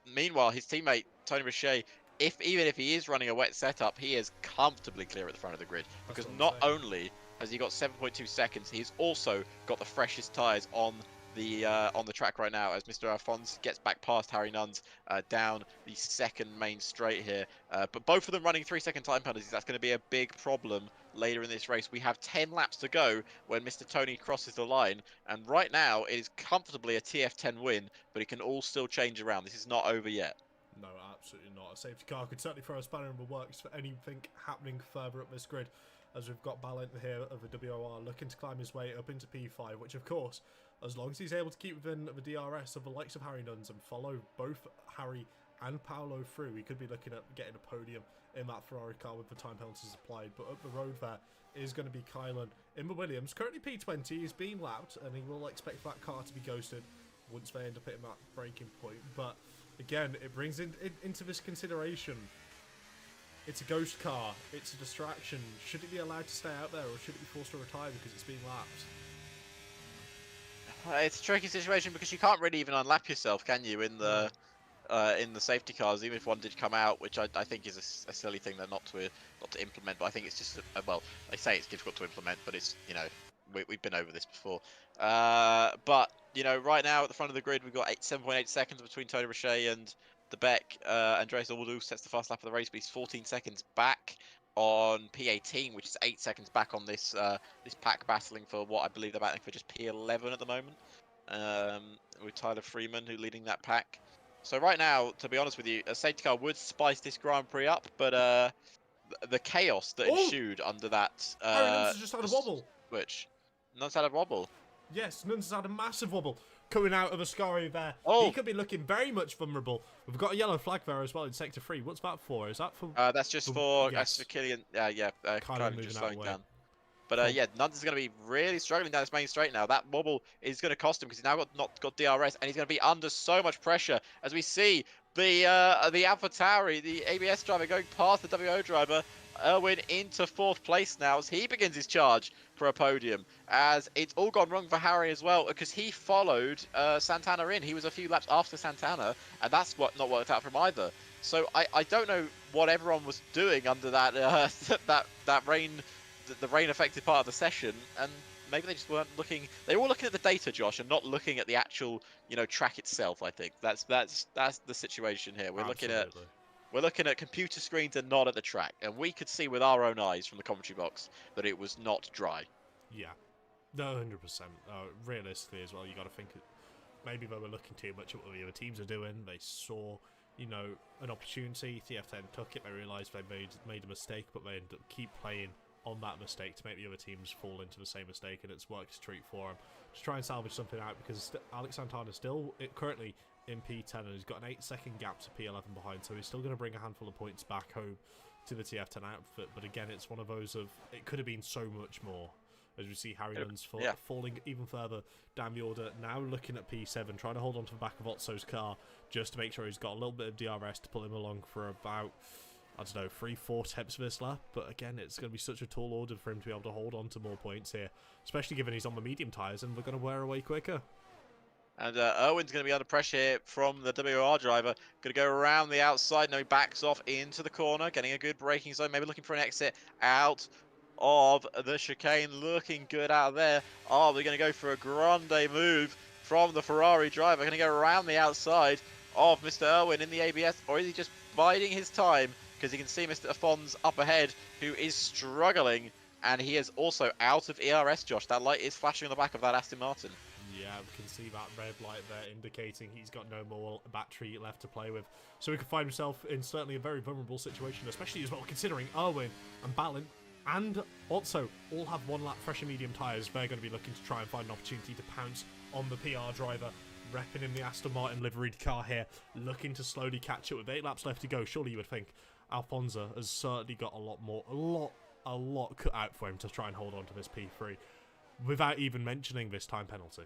Meanwhile, his teammate Tony Roche, even if he is running a wet setup, he is comfortably clear at the front of the grid, because not only has he got 7.2 seconds, he's also got the freshest tyres on the track right now, as Mr. Alphonse gets back past Harry Nuns down the second main straight here. But both of them running 3-second time penalties. That's going to be a big problem later in this race. We have 10 laps to go when Mr. Tony crosses the line, and right now it is comfortably a TF10 win, but it can all still change around. This is not over yet. No, absolutely not. A safety car could certainly throw a spanner in the works for anything happening further up this grid, as we've got Balint here of the WOR looking to climb his way up into P5, which of course, as long as he's able to keep within the DRS of the likes of Harry Nuns and follow both Harry and Paolo through, he could be looking at getting a podium in that Ferrari car with the time penalties applied. But up the road there is going to be Kylan in the Williams, currently P20. He's been lapped, and he will expect that car to be ghosted once they end up hitting that braking point. But again, it brings into this consideration, it's a ghost car, it's a distraction. Should it be allowed to stay out there, or should it be forced to retire because it's being lapped? It's a tricky situation because you can't really even unlap yourself, can you, in the safety cars, even if one did come out, which I think is a silly thing that not to implement. But I think it's just well, they say it's difficult to implement, but it's, you know, we've been over this before. But you know, right now at the front of the grid, we've got 7.8 seconds between Tony Roche and the Beck. Andreas Aldu sets the fast lap of the race, but he's 14 seconds back on P18, which is 8 seconds back on this this pack battling for what I believe they're battling for just P11 at the moment. With Tyler Freeman who leading that pack. So right now, to be honest with you, a safety car would spice this Grand Prix up, but the chaos that ensued under that Nuns just had a wobble. Which Nuns had a wobble. Yes, Nuns had a massive wobble coming out of Ascari there. Oh. He could be looking very much vulnerable. We've got a yellow flag there as well in Sector 3. What's that for? Is that for... that's just for Killian. Kylan just slowing down. But yeah, Nuns is going to be really struggling down this main straight now. That wobble is going to cost him because he's now not got DRS, and he's going to be under so much pressure as we see the AlphaTauri, the ABS driver, going past the WO driver. Erwin into 4th place now as he begins his charge for a podium, as it's all gone wrong for Harry as well because he followed Santana in. He was a few laps after Santana, and that's not worked out for him either. So I don't know what everyone was doing under that that rain, the rain affected part of the session, and maybe they just weren't looking. They were all looking at the data, Josh, and not looking at the actual, you know, track itself. I think that's the situation here. We're looking at computer screens and not at the track, and we could see with our own eyes from the commentary box that it was not dry. Yeah, no, 100%. Realistically as well, you got to think maybe they were looking too much at what the other teams are doing. They saw, you know, an opportunity. TF10 took it. They realised they made a mistake, but they ended up keep playing on that mistake to make the other teams fall into the same mistake, and it's worked a treat for him to try and salvage something out, because Alex Santana is still currently in P10 and he's got an 8-second gap to P11 behind, so he's still going to bring a handful of points back home to the TF10 outfit, but again, it's one of those of it could have been so much more. As we see Harry Nuns falling even further down the order. Now looking at P7, trying to hold on to the back of Otso's car just to make sure he's got a little bit of DRS to pull him along for about, I don't know, 3-4 tenths of this lap. But again, it's going to be such a tall order for him to be able to hold on to more points here, especially given he's on the medium tyres and they're going to wear away quicker. And Erwin's going to be under pressure here from the WR driver. Going to go around the outside. No, he backs off into the corner, getting a good braking zone. Maybe looking for an exit out of the chicane. Looking good out there. Oh, they're going to go for a grande move from the Ferrari driver. Going to go around the outside of Mr. Erwin in the ABS. Or is he just biding his time? Because he can see Mr. Afon's up ahead, who is struggling. And he is also out of ERS, Josh. That light is flashing on the back of that Aston Martin. Yeah, we can see that red light there indicating he's got no more battery left to play with. So he could find himself in certainly a very vulnerable situation, especially as well considering Erwin and Balin and Otso all have one lap fresher medium tyres. They're going to be looking to try and find an opportunity to pounce on the PR driver, repping in the Aston Martin liveried car here, looking to slowly catch it with 8 laps left to go. Surely you would think Alfonso has certainly got a lot cut out for him to try and hold on to this P3 without even mentioning this time penalty.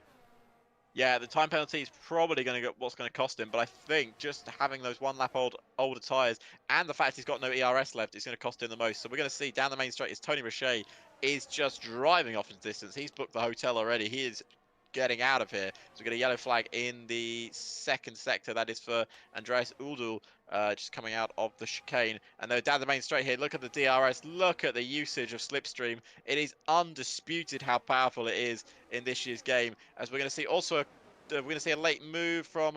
Yeah, the time penalty is probably going to get what's going to cost him, but I think just having those 1 lap older tyres and the fact he's got no ERS left is going to cost him the most. So we're going to see down the main straight is Tony Richet is just driving off his distance. He's booked the hotel already. He is getting out of here. So we get a yellow flag in the second sector. That is for Andreas Uldul, just coming out of the chicane. And they're down the main straight here. Look at the DRS. Look at the usage of Slipstream. It is undisputed how powerful it is in this year's game. As we're going to see also, we're going to see a late move from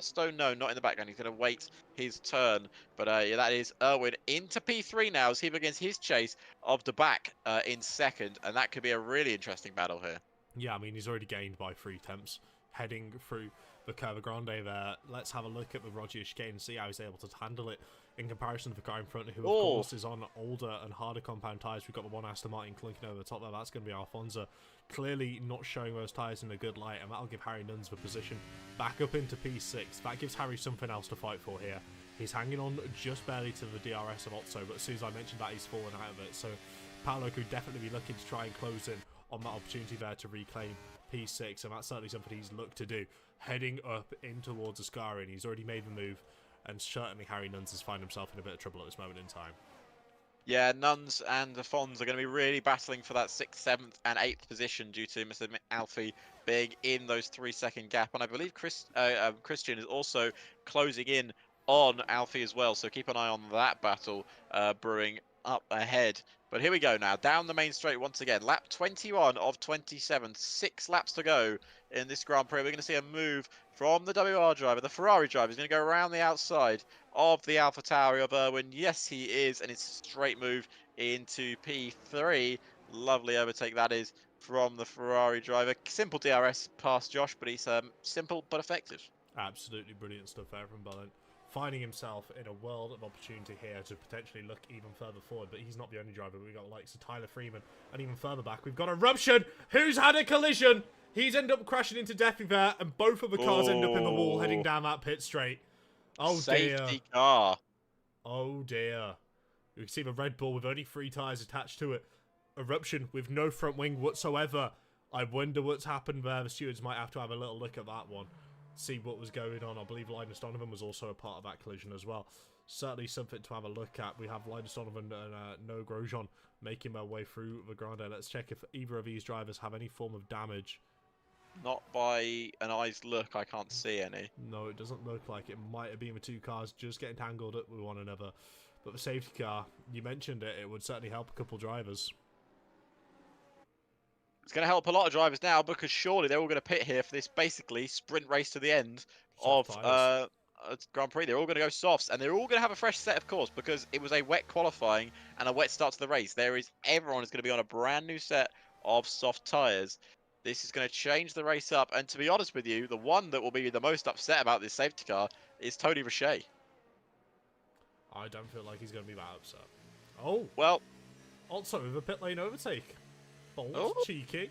Stone. No, not in the background. He's going to wait his turn. But yeah, that is Erwin into P3 now as he begins his chase of the back in second. And that could be a really interesting battle here. Yeah, I mean, he's already gained by 3 tenths heading through the Curva Grande there. Let's have a look at the Roger chicane and see how he's able to handle it in comparison to the guy in front who, of course, is on older and harder compound tyres. We've got the one Aston Martin clinking over the top there. That's going to be Alfonso. Clearly not showing those tyres in a good light, and that'll give Harry Nuns the position back up into P6. That gives Harry something else to fight for here. He's hanging on just barely to the DRS of Otso, but as soon as I mentioned that, he's fallen out of it. So Paolo could definitely be looking to try and close in on that opportunity there to reclaim P6, and that's certainly something he's looked to do. Heading up in towards Ascari, and he's already made the move, and certainly Harry Nuns has found himself in a bit of trouble at this moment in time. Yeah, Nuns and Fons are going to be really battling for that 6th, 7th and 8th position due to Mr. Alfie being in those 3-second gap. And I believe Christian is also closing in on Alfie as well. So keep an eye on that battle brewing up ahead. But here we go now, down the main straight once again. Lap 21 of 27, 6 laps to go in this Grand Prix. We're going to see a move from the WR driver. The Ferrari driver is going to go around the outside of the Alpha Tauri of Erwin. Yes, he is, and it's a straight move into P3. Lovely overtake that is from the Ferrari driver. Simple DRS pass, Josh, but he's simple but effective. Absolutely brilliant stuff there from Balin. Finding himself in a world of opportunity here to potentially look even further forward, but he's not the only driver. We've got the likes of Tyler Freeman, and even further back, we've got Eruption, who's had a collision. He's ended up crashing into Deathy there, and both of the cars end up in the wall heading down that pit straight. Oh, Safety dear. car. Oh, dear. You can see the Red Bull with only 3 tyres attached to it. Eruption with no front wing whatsoever. I wonder what's happened there. The stewards might have to have a little look at that one. See what was going on. I believe Linus Donovan was also a part of that collision as well. Certainly something to have a look at. We have Linus Donovan and No Grosjean making their way through the Grande. Let's check if either of these drivers have any form of damage. Not by an eye's look, I can't see any. No, it doesn't look like it. Might have been the 2 cars just getting tangled up with one another. But the safety car, you mentioned it, it would certainly help a couple drivers. It's going to help a lot of drivers now because surely they're all going to pit here for this basically sprint race to the end of Grand Prix. They're all going to go softs and they're all going to have a fresh set, of course, because it was a wet qualifying and a wet start to the race. Everyone is going to be on a brand new set of soft tyres. This is going to change the race up. And to be honest with you, the one that will be the most upset about this safety car is Tony Richet. I don't feel like he's going to be that upset. Oh, well, also with a pit lane overtake. Bold, cheeky.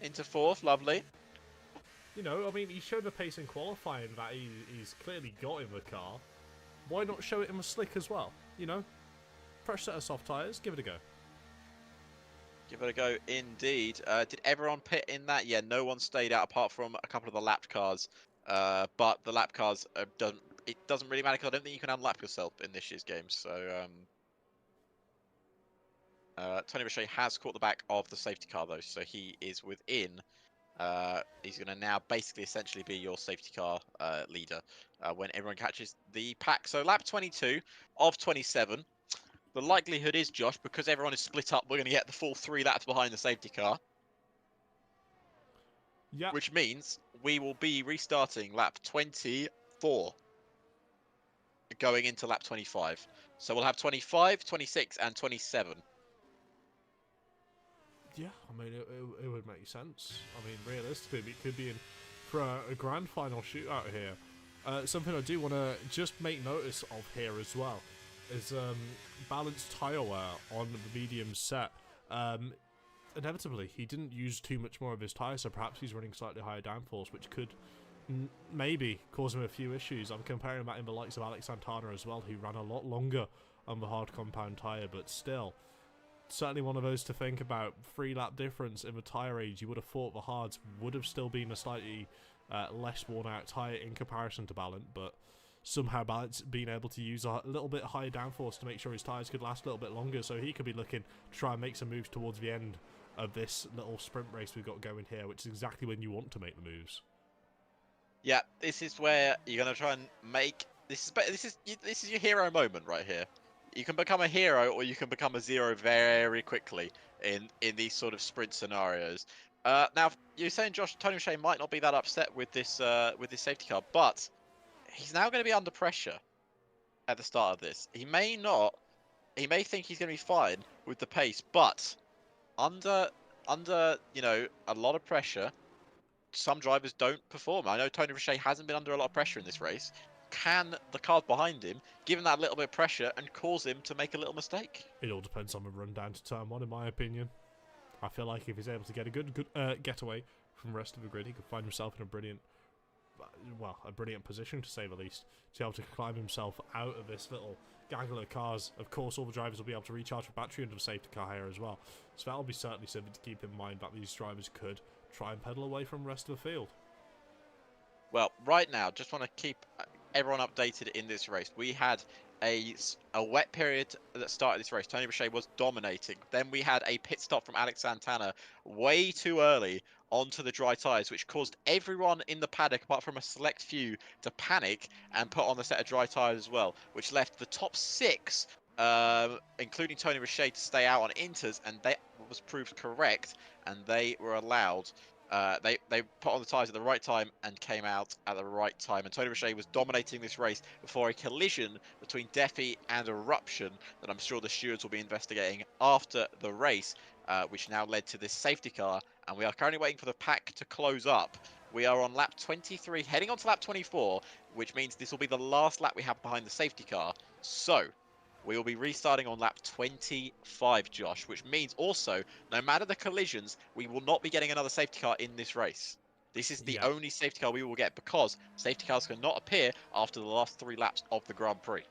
Into 4th, lovely. You know, I mean, he showed the pace in qualifying that he's clearly got in the car. Why not show it in the slick as well, you know? fresh set of soft tyres. Give it a go. Give it a go, indeed. Did everyone pit in that? Yeah, no one stayed out apart from a couple of the lapped cars. But the lap cars doesn't really matter because I don't think you can unlap yourself in this year's game. So Tony Richet has caught the back of the safety car though, so he is within. He's going to now basically essentially be your safety car leader when everyone catches the pack. So lap 22 of 27. The likelihood is, Josh, because everyone is split up, we're going to get the full 3 laps behind the safety car. Yeah. Which means we will be restarting lap 24 going into lap 25. So we'll have 25, 26, and 27. Yeah, I mean, it would make sense. I mean, realistically, we could be in for a grand final shootout here. Something I do want to just make notice of here as well is balanced tyre wear on the medium set. Inevitably, he didn't use too much more of his tyre, so perhaps he's running slightly higher downforce, which could maybe cause him a few issues. I'm comparing that in the likes of Alex Santana as well, who ran a lot longer on the hard compound tyre, but still. Certainly one of those to think about. 3-lap difference in the tyre age. You would have thought the hards would have still been a slightly less worn out tyre in comparison to Ballant, but somehow Ballant's been able to use a little bit higher downforce to make sure his tyres could last a little bit longer, so he could be looking to try and make some moves towards the end of this little sprint race we've got going here, which is exactly when you want to make the moves. Yeah, this is where you're going to try and make... This is your hero moment right here. You can become a hero or you can become a zero very quickly in these sort of sprint scenarios. Now, you're saying, Josh, Tony O'Shea might not be that upset with this safety car, but he's now going to be under pressure at the start of this. He may not. He may think he's going to be fine with the pace, but under a lot of pressure, some drivers don't perform. I know Tony Richet hasn't been under a lot of pressure in this race. Can the cars behind him give him that little bit of pressure and cause him to make a little mistake? It all depends on the run down to turn 1, in my opinion. I feel like if he's able to get a good getaway from the rest of the grid, he could find himself in a brilliant position, to say the least, to be able to climb himself out of this little gaggle of cars. Of course, all the drivers will be able to recharge the battery under the safety car here as well. So that'll be certainly something to keep in mind, that these drivers could try and pedal away from the rest of the field. Well, right now, just want to keep everyone updated in this race. We had a wet period that started this race. Tony Richet was dominating. Then we had a pit stop from Alex Santana way too early onto the dry tyres, which caused everyone in the paddock, apart from a select few, to panic and put on a set of dry tyres as well, which left the top 6, including Tony Richet, to stay out on inters, and that was proved correct, and they were allowed. They put on the tyres at the right time and came out at the right time. And Tony Richet was dominating this race before a collision between Defi and Eruption that I'm sure the stewards will be investigating after the race, which now led to this safety car. And we are currently waiting for the pack to close up. We are on lap 23, heading on to lap 24, which means this will be the last lap we have behind the safety car. So we will be restarting on lap 25, Josh, which means also, no matter the collisions, we will not be getting another safety car in this race. This is the only safety car we will get, because safety cars cannot appear after the last 3 laps of the Grand Prix.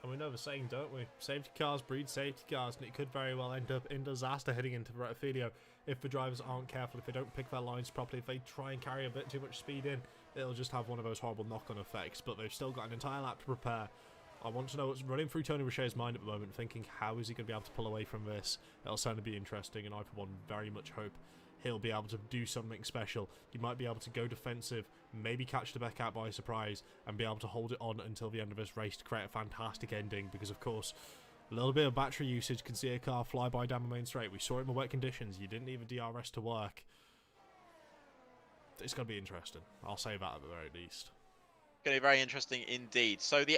And we know the saying, don't we? Safety cars breed safety cars, and it could very well end up in disaster heading into the Retificio if the drivers aren't careful, if they don't pick their lines properly, if they try and carry a bit too much speed in, it'll just have one of those horrible knock-on effects. But they've still got an entire lap to prepare. I want to know what's running through Tony Richet's mind at the moment, thinking how is he going to be able to pull away from this. It'll certainly be interesting, and I, for one, very much hope he'll be able to do something special. He might be able to go defensive, maybe catch the back out by surprise, and be able to hold it on until the end of this race to create a fantastic ending, because, of course, a little bit of battery usage can see a car fly by down the main straight. We saw it in the wet conditions. You didn't need the DRS to work. It's going to be interesting. I'll say that at the very least. Going to be very interesting indeed. So the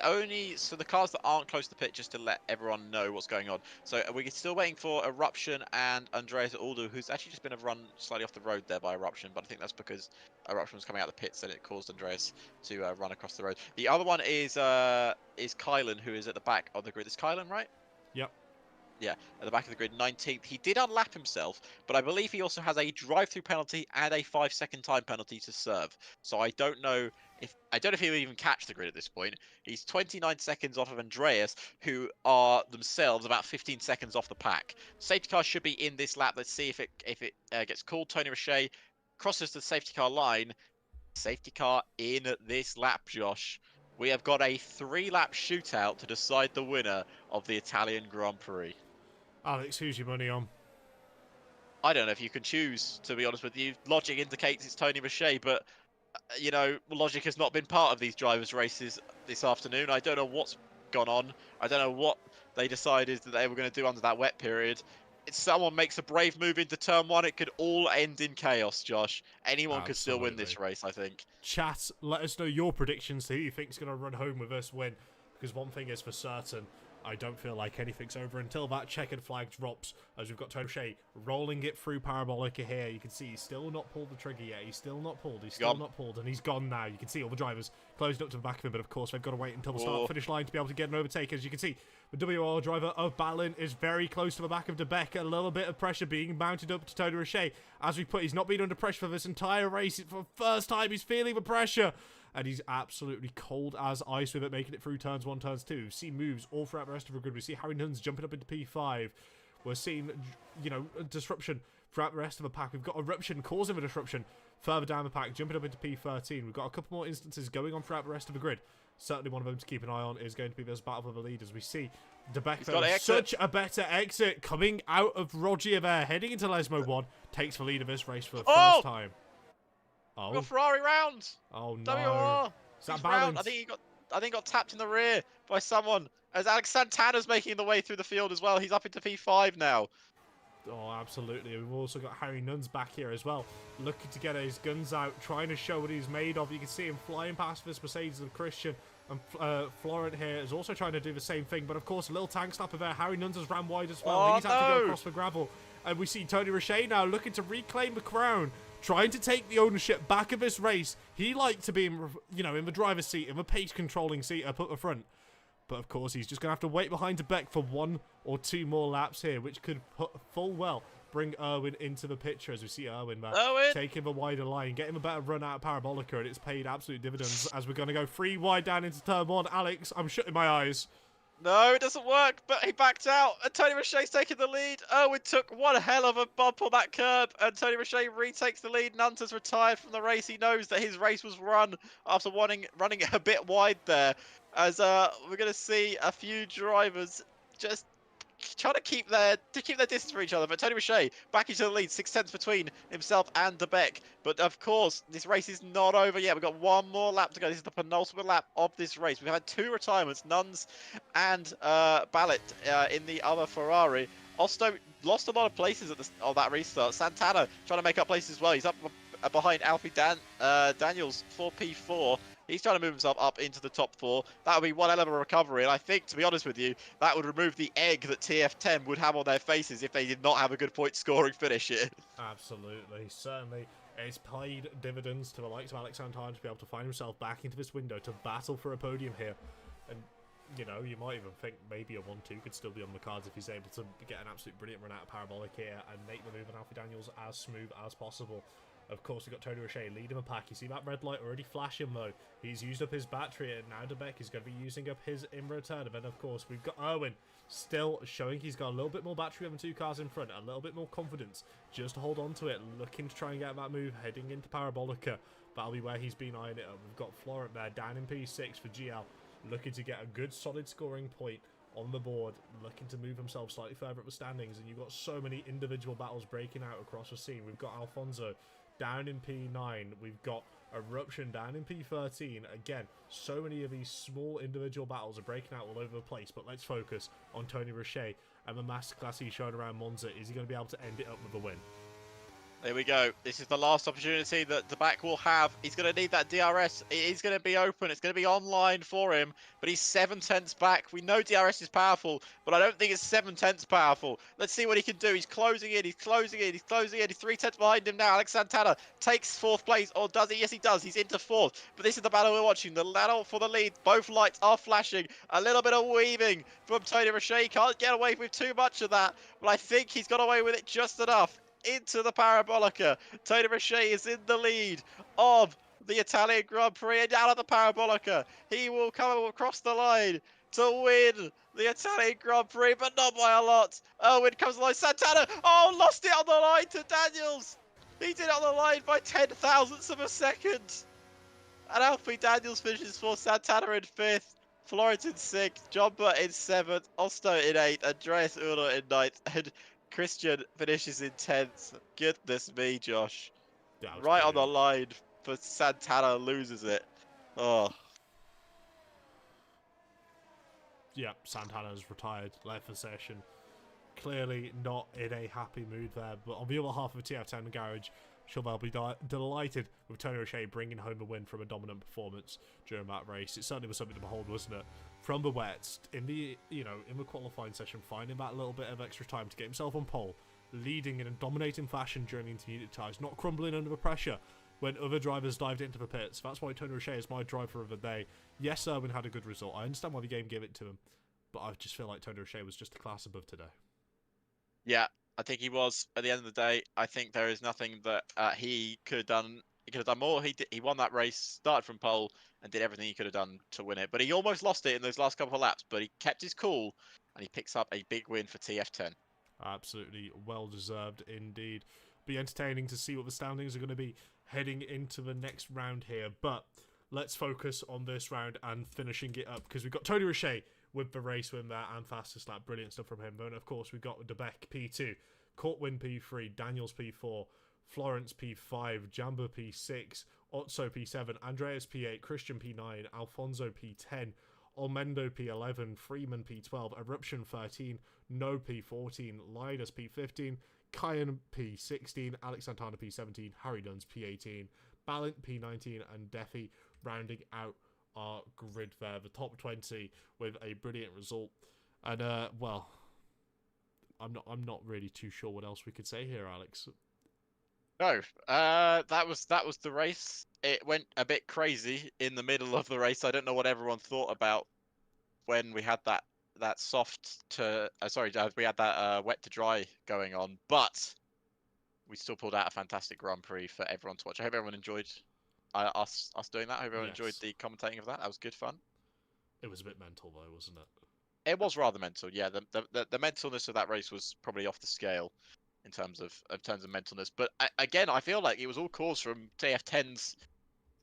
cars that aren't close to the pit, just to let everyone know what's going on. So we're still waiting for Eruption and Andreas Aldo, who's actually just been run slightly off the road there by Eruption, but I think that's because Eruption was coming out of the pits and it caused Andreas to run across the road. The other one is Kylan, who is at the back of the grid. Is Kylan right? Yep. yeah, at the back of the grid, 19th. He did unlap himself, but I believe he also has a drive-through penalty and a 5-second time penalty to serve. So I don't know if he'll even catch the grid at this point. He's 29 seconds off of Andreas, who are themselves about 15 seconds off the pack. Safety car should be in this lap. Let's see if it gets called. Tony Roche crosses the safety car line. Safety car in this lap, Josh. We have got a 3-lap shootout to decide the winner of the Italian Grand Prix. Alex, who's your money on? I don't know if you can choose, to be honest with you. Logic indicates it's Tony Roche, but, you know, logic has not been part of these drivers' races this afternoon. I don't know what's gone on. I don't know what they decided that they were going to do under that wet period. If someone makes a brave move into turn 1, it could all end in chaos, Josh. Anyone could still win this race, I think. Chat, let us know your predictions to who you think's going to run home with this win. Because one thing is for certain, I don't feel like anything's over until that checkered flag drops, as we've got Tony Roche rolling it through Parabolica here. You can see he's still not pulled the trigger yet. He's still not pulled. He's still not pulled, and he's gone now. You can see all the drivers closed up to the back of him, but of course they've got to wait until the start-finish line to be able to get an overtake. As you can see, the WR driver of Battling is very close to the back of Debec. A little bit of pressure being mounted up to Tony Roche. As we put, he's not been under pressure for this entire race. For the first time, he's feeling the pressure. And he's absolutely cold as ice with it, making it through turns 1, turns 2. We see moves all throughout the rest of the grid. We see Harry Nuns jumping up into P5. We're seeing, you know, a disruption throughout the rest of the pack. We've got Eruption causing a disruption further down the pack, jumping up into P13. We've got a couple more instances going on throughout the rest of the grid. Certainly one of them to keep an eye on is going to be this battle for the leaders. We see Debeco, such a better exit coming out of Rogier there, heading into Lesmo 1. Takes the lead of this race for the first time. Oh, we got Ferrari round. Oh no! WR. Is that round. I think he got tapped in the rear by someone. As Alex Santana's making the way through the field as well. He's up into P5 now. Oh, absolutely. We've also got Harry Nuns back here as well, looking to get his guns out, trying to show what he's made of. You can see him flying past this Mercedes of Christian, and Florent here is also trying to do the same thing. But of course, a little tank snapper there. Harry Nuns has ran wide as well. Oh, He's had to go across the gravel. And we see Tony Roche now looking to reclaim the crown, trying to take the ownership back of this race. He liked to be, in the driver's seat, in the pace-controlling seat up at the front. But of course, he's just going to have to wait behind Debec for 1 or 2 more laps here, which could full well bring Erwin into the picture, as we see Erwin there taking the wider line, getting a better run out of Parabolica, and it's paid absolute dividends as we're going to go 3 wide down into turn 1. Alex, I'm shutting my eyes. No, it doesn't work, but he backed out, and Tony Roche's taking the lead. Erwin took one hell of a bump on that curb, and Tony Roche retakes the lead. Nunta's retired from the race. He knows that his race was run after running a bit wide there, as we're going to see a few drivers just trying to keep their distance from each other. But Tony Roche back into the lead, 6/10 between himself and Debec. But of course, this race is not over yet. We've got 1 more lap to go. This is the penultimate lap of this race. We've had 2 retirements, Nuns and Ballet in the other Ferrari. Osto lost a lot of places at that restart. Santana trying to make up places as well. He's up behind Alfie Daniels 4P4. He's trying to move himself up into the top 4. That would be one hell of a recovery. And I think, to be honest with you, that would remove the egg that TF10 would have on their faces if they did not have a good point scoring finish here. Absolutely. Certainly, it's paid dividends to the likes of Alex Santana to be able to find himself back into this window to battle for a podium here. And, you know, you might even think maybe a 1-2 could still be on the cards if he's able to get an absolute brilliant run out of Parabolic here and make the move on Alfie Daniels as smooth as possible. Of course, we've got Tony Roche leading the pack. You see that red light already flashing, though. He's used up his battery, and now Debec is going to be using up his in return. And then, of course, we've got Erwin still showing he's got a little bit more battery on the 2 cars in front, a little bit more confidence just to hold on to it, looking to try and get that move, heading into Parabolica. That'll be where he's been eyeing it up. We've got Florent there, down in P6 for GL, looking to get a good, solid scoring point on the board, looking to move himself slightly further up the standings. And you've got so many individual battles breaking out across the scene. We've got Alfonso down in P9. We've got Eruption down in P13. Again, so many of these small individual battles are breaking out all over the place, but let's focus on Tony Roche and the masterclass he's showing around Monza. Is he going to be able to end it up with a win? There we go. This is the last opportunity that the back will have. He's going to need that DRS. It is going to be open. It's going to be online for him. But he's 7/10 back. We know DRS is powerful, but I don't think it's 7/10 powerful. Let's see what he can do. He's closing in. He's closing in. He's closing in. He's 3/10 behind him now. Alex Santana takes 4th place. Or does he? Yes, he does. He's into 4th. But this is the battle we're watching. The battle for the lead. Both lights are flashing. A little bit of weaving from Tony Roche. Can't get away with too much of that. But I think he's got away with it just enough. Into the Parabolica. Tony Roche is in the lead of the Italian Grand Prix, and down at the Parabolica. He will come across the line to win the Italian Grand Prix, but not by a lot. Owen comes along. Santana, oh, lost it on the line to Daniels. He did it on the line by 10,000ths of a second. And Alfie Daniels finishes for Santana in 5th. Florence in 6th. John Butt in 7th. Osto in 8th. Andreas Uno in 9th. And Christian finishes in 10th. Goodness me, Josh. Right on the line for Santana, loses it. Oh. Yeah, Santana's retired, left the session. Clearly not in a happy mood there, but on the other half of TF10 Garage, Chauvel will be delighted with Tony Roche bringing home a win from a dominant performance during that race. It certainly was something to behold, wasn't it? From the wets, in the qualifying session, finding that little bit of extra time to get himself on pole, leading in a dominating fashion during the intermediate tyres, not crumbling under the pressure when other drivers dived into the pits. That's why Tony Roche is my driver of the day. Yes, Erwin had a good result. I understand why the game gave it to him, but I just feel like Tony Roche was just a class above today. Yeah, I think he was. At the end of the day, I think there is nothing that he could have done. He could have done more. He won that race, started from pole, and did everything he could have done to win it. But he almost lost it in those last couple of laps. But he kept his cool, and he picks up a big win for TF10. Absolutely well deserved indeed. Be entertaining to see what the standings are going to be heading into the next round here. But let's focus on this round and finishing it up, because we've got Tony Roche with the race win there and fastest lap. Brilliant stuff from him. But of course, we've got Debeck P2, Courtwin P3, Daniels P4, Florence P5, Jamba P6, Otso P7, Andreas P8, Christian P9, Alfonso P10, Olmendo P11, Freeman P12, Eruption 13, No P14, Linus P15, Kyan P16, Alex Santana P17, Harry Duns P18, Ballant P19, and Defi rounding out our grid there, the top 20 with a brilliant result. And well, I'm not really too sure what else we could say here, Alex. No, that was the race. It went a bit crazy in the middle of the race. I don't know what everyone thought about when we had that soft to we had that wet to dry going on, but we still pulled out a fantastic Grand Prix for everyone to watch. I hope everyone enjoyed us doing that. I hope everyone enjoyed the commentating of that. That was good fun. It was a bit mental though, wasn't it? It was rather mental. Yeah, the mentalness of that race was probably off the scale in terms of mentalness. But again, I feel like it was all caused from TF10's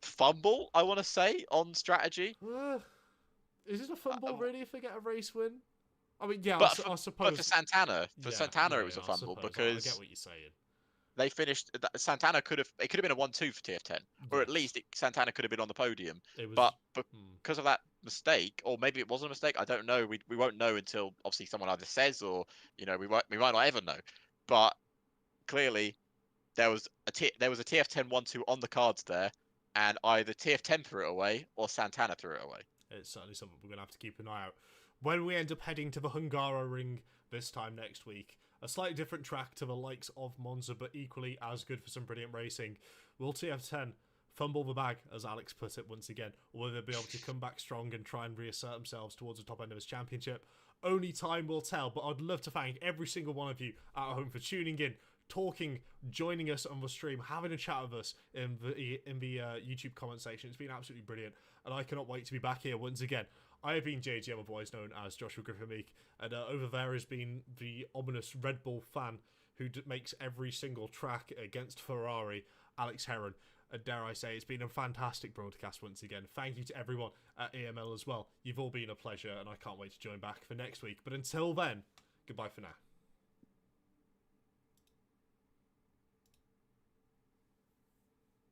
fumble, I want to say, on strategy. Is it a fumble really if they get a race win? I mean, yeah, but I suppose. But for Santana, it was a fumble because I get what you're saying. They finished. Santana could have. It could have been a 1-2 for TF10, or at least Santana could have been on the podium. But because of that mistake, or maybe it wasn't a mistake, I don't know. We won't know until obviously someone either says, or we might not ever know. But clearly, there was a TF10 1-2 on the cards there, and either TF10 threw it away or Santana threw it away. It's certainly something we're going to have to keep an eye out. When we end up heading to the Hungaroring this time next week, a slightly different track to the likes of Monza, but equally as good for some brilliant racing, will TF10 fumble the bag, as Alex put it once again, or will they be able to come back strong and try and reassert themselves towards the top end of this championship? Only time will tell, but I'd love to thank every single one of you at home for tuning in, talking, joining us on the stream, having a chat with us in the YouTube comment section. It's been absolutely brilliant, and I cannot wait to be back here once again. I have been JGM, otherwise known as Joshua Griffin-Meek, and over there has been the ominous Red Bull fan who makes every single track against Ferrari, Alex Heron. And dare I say, it's been a fantastic broadcast once again. Thank you to everyone at EML as well. You've all been a pleasure, and I can't wait to join back for next week. But until then, goodbye for now.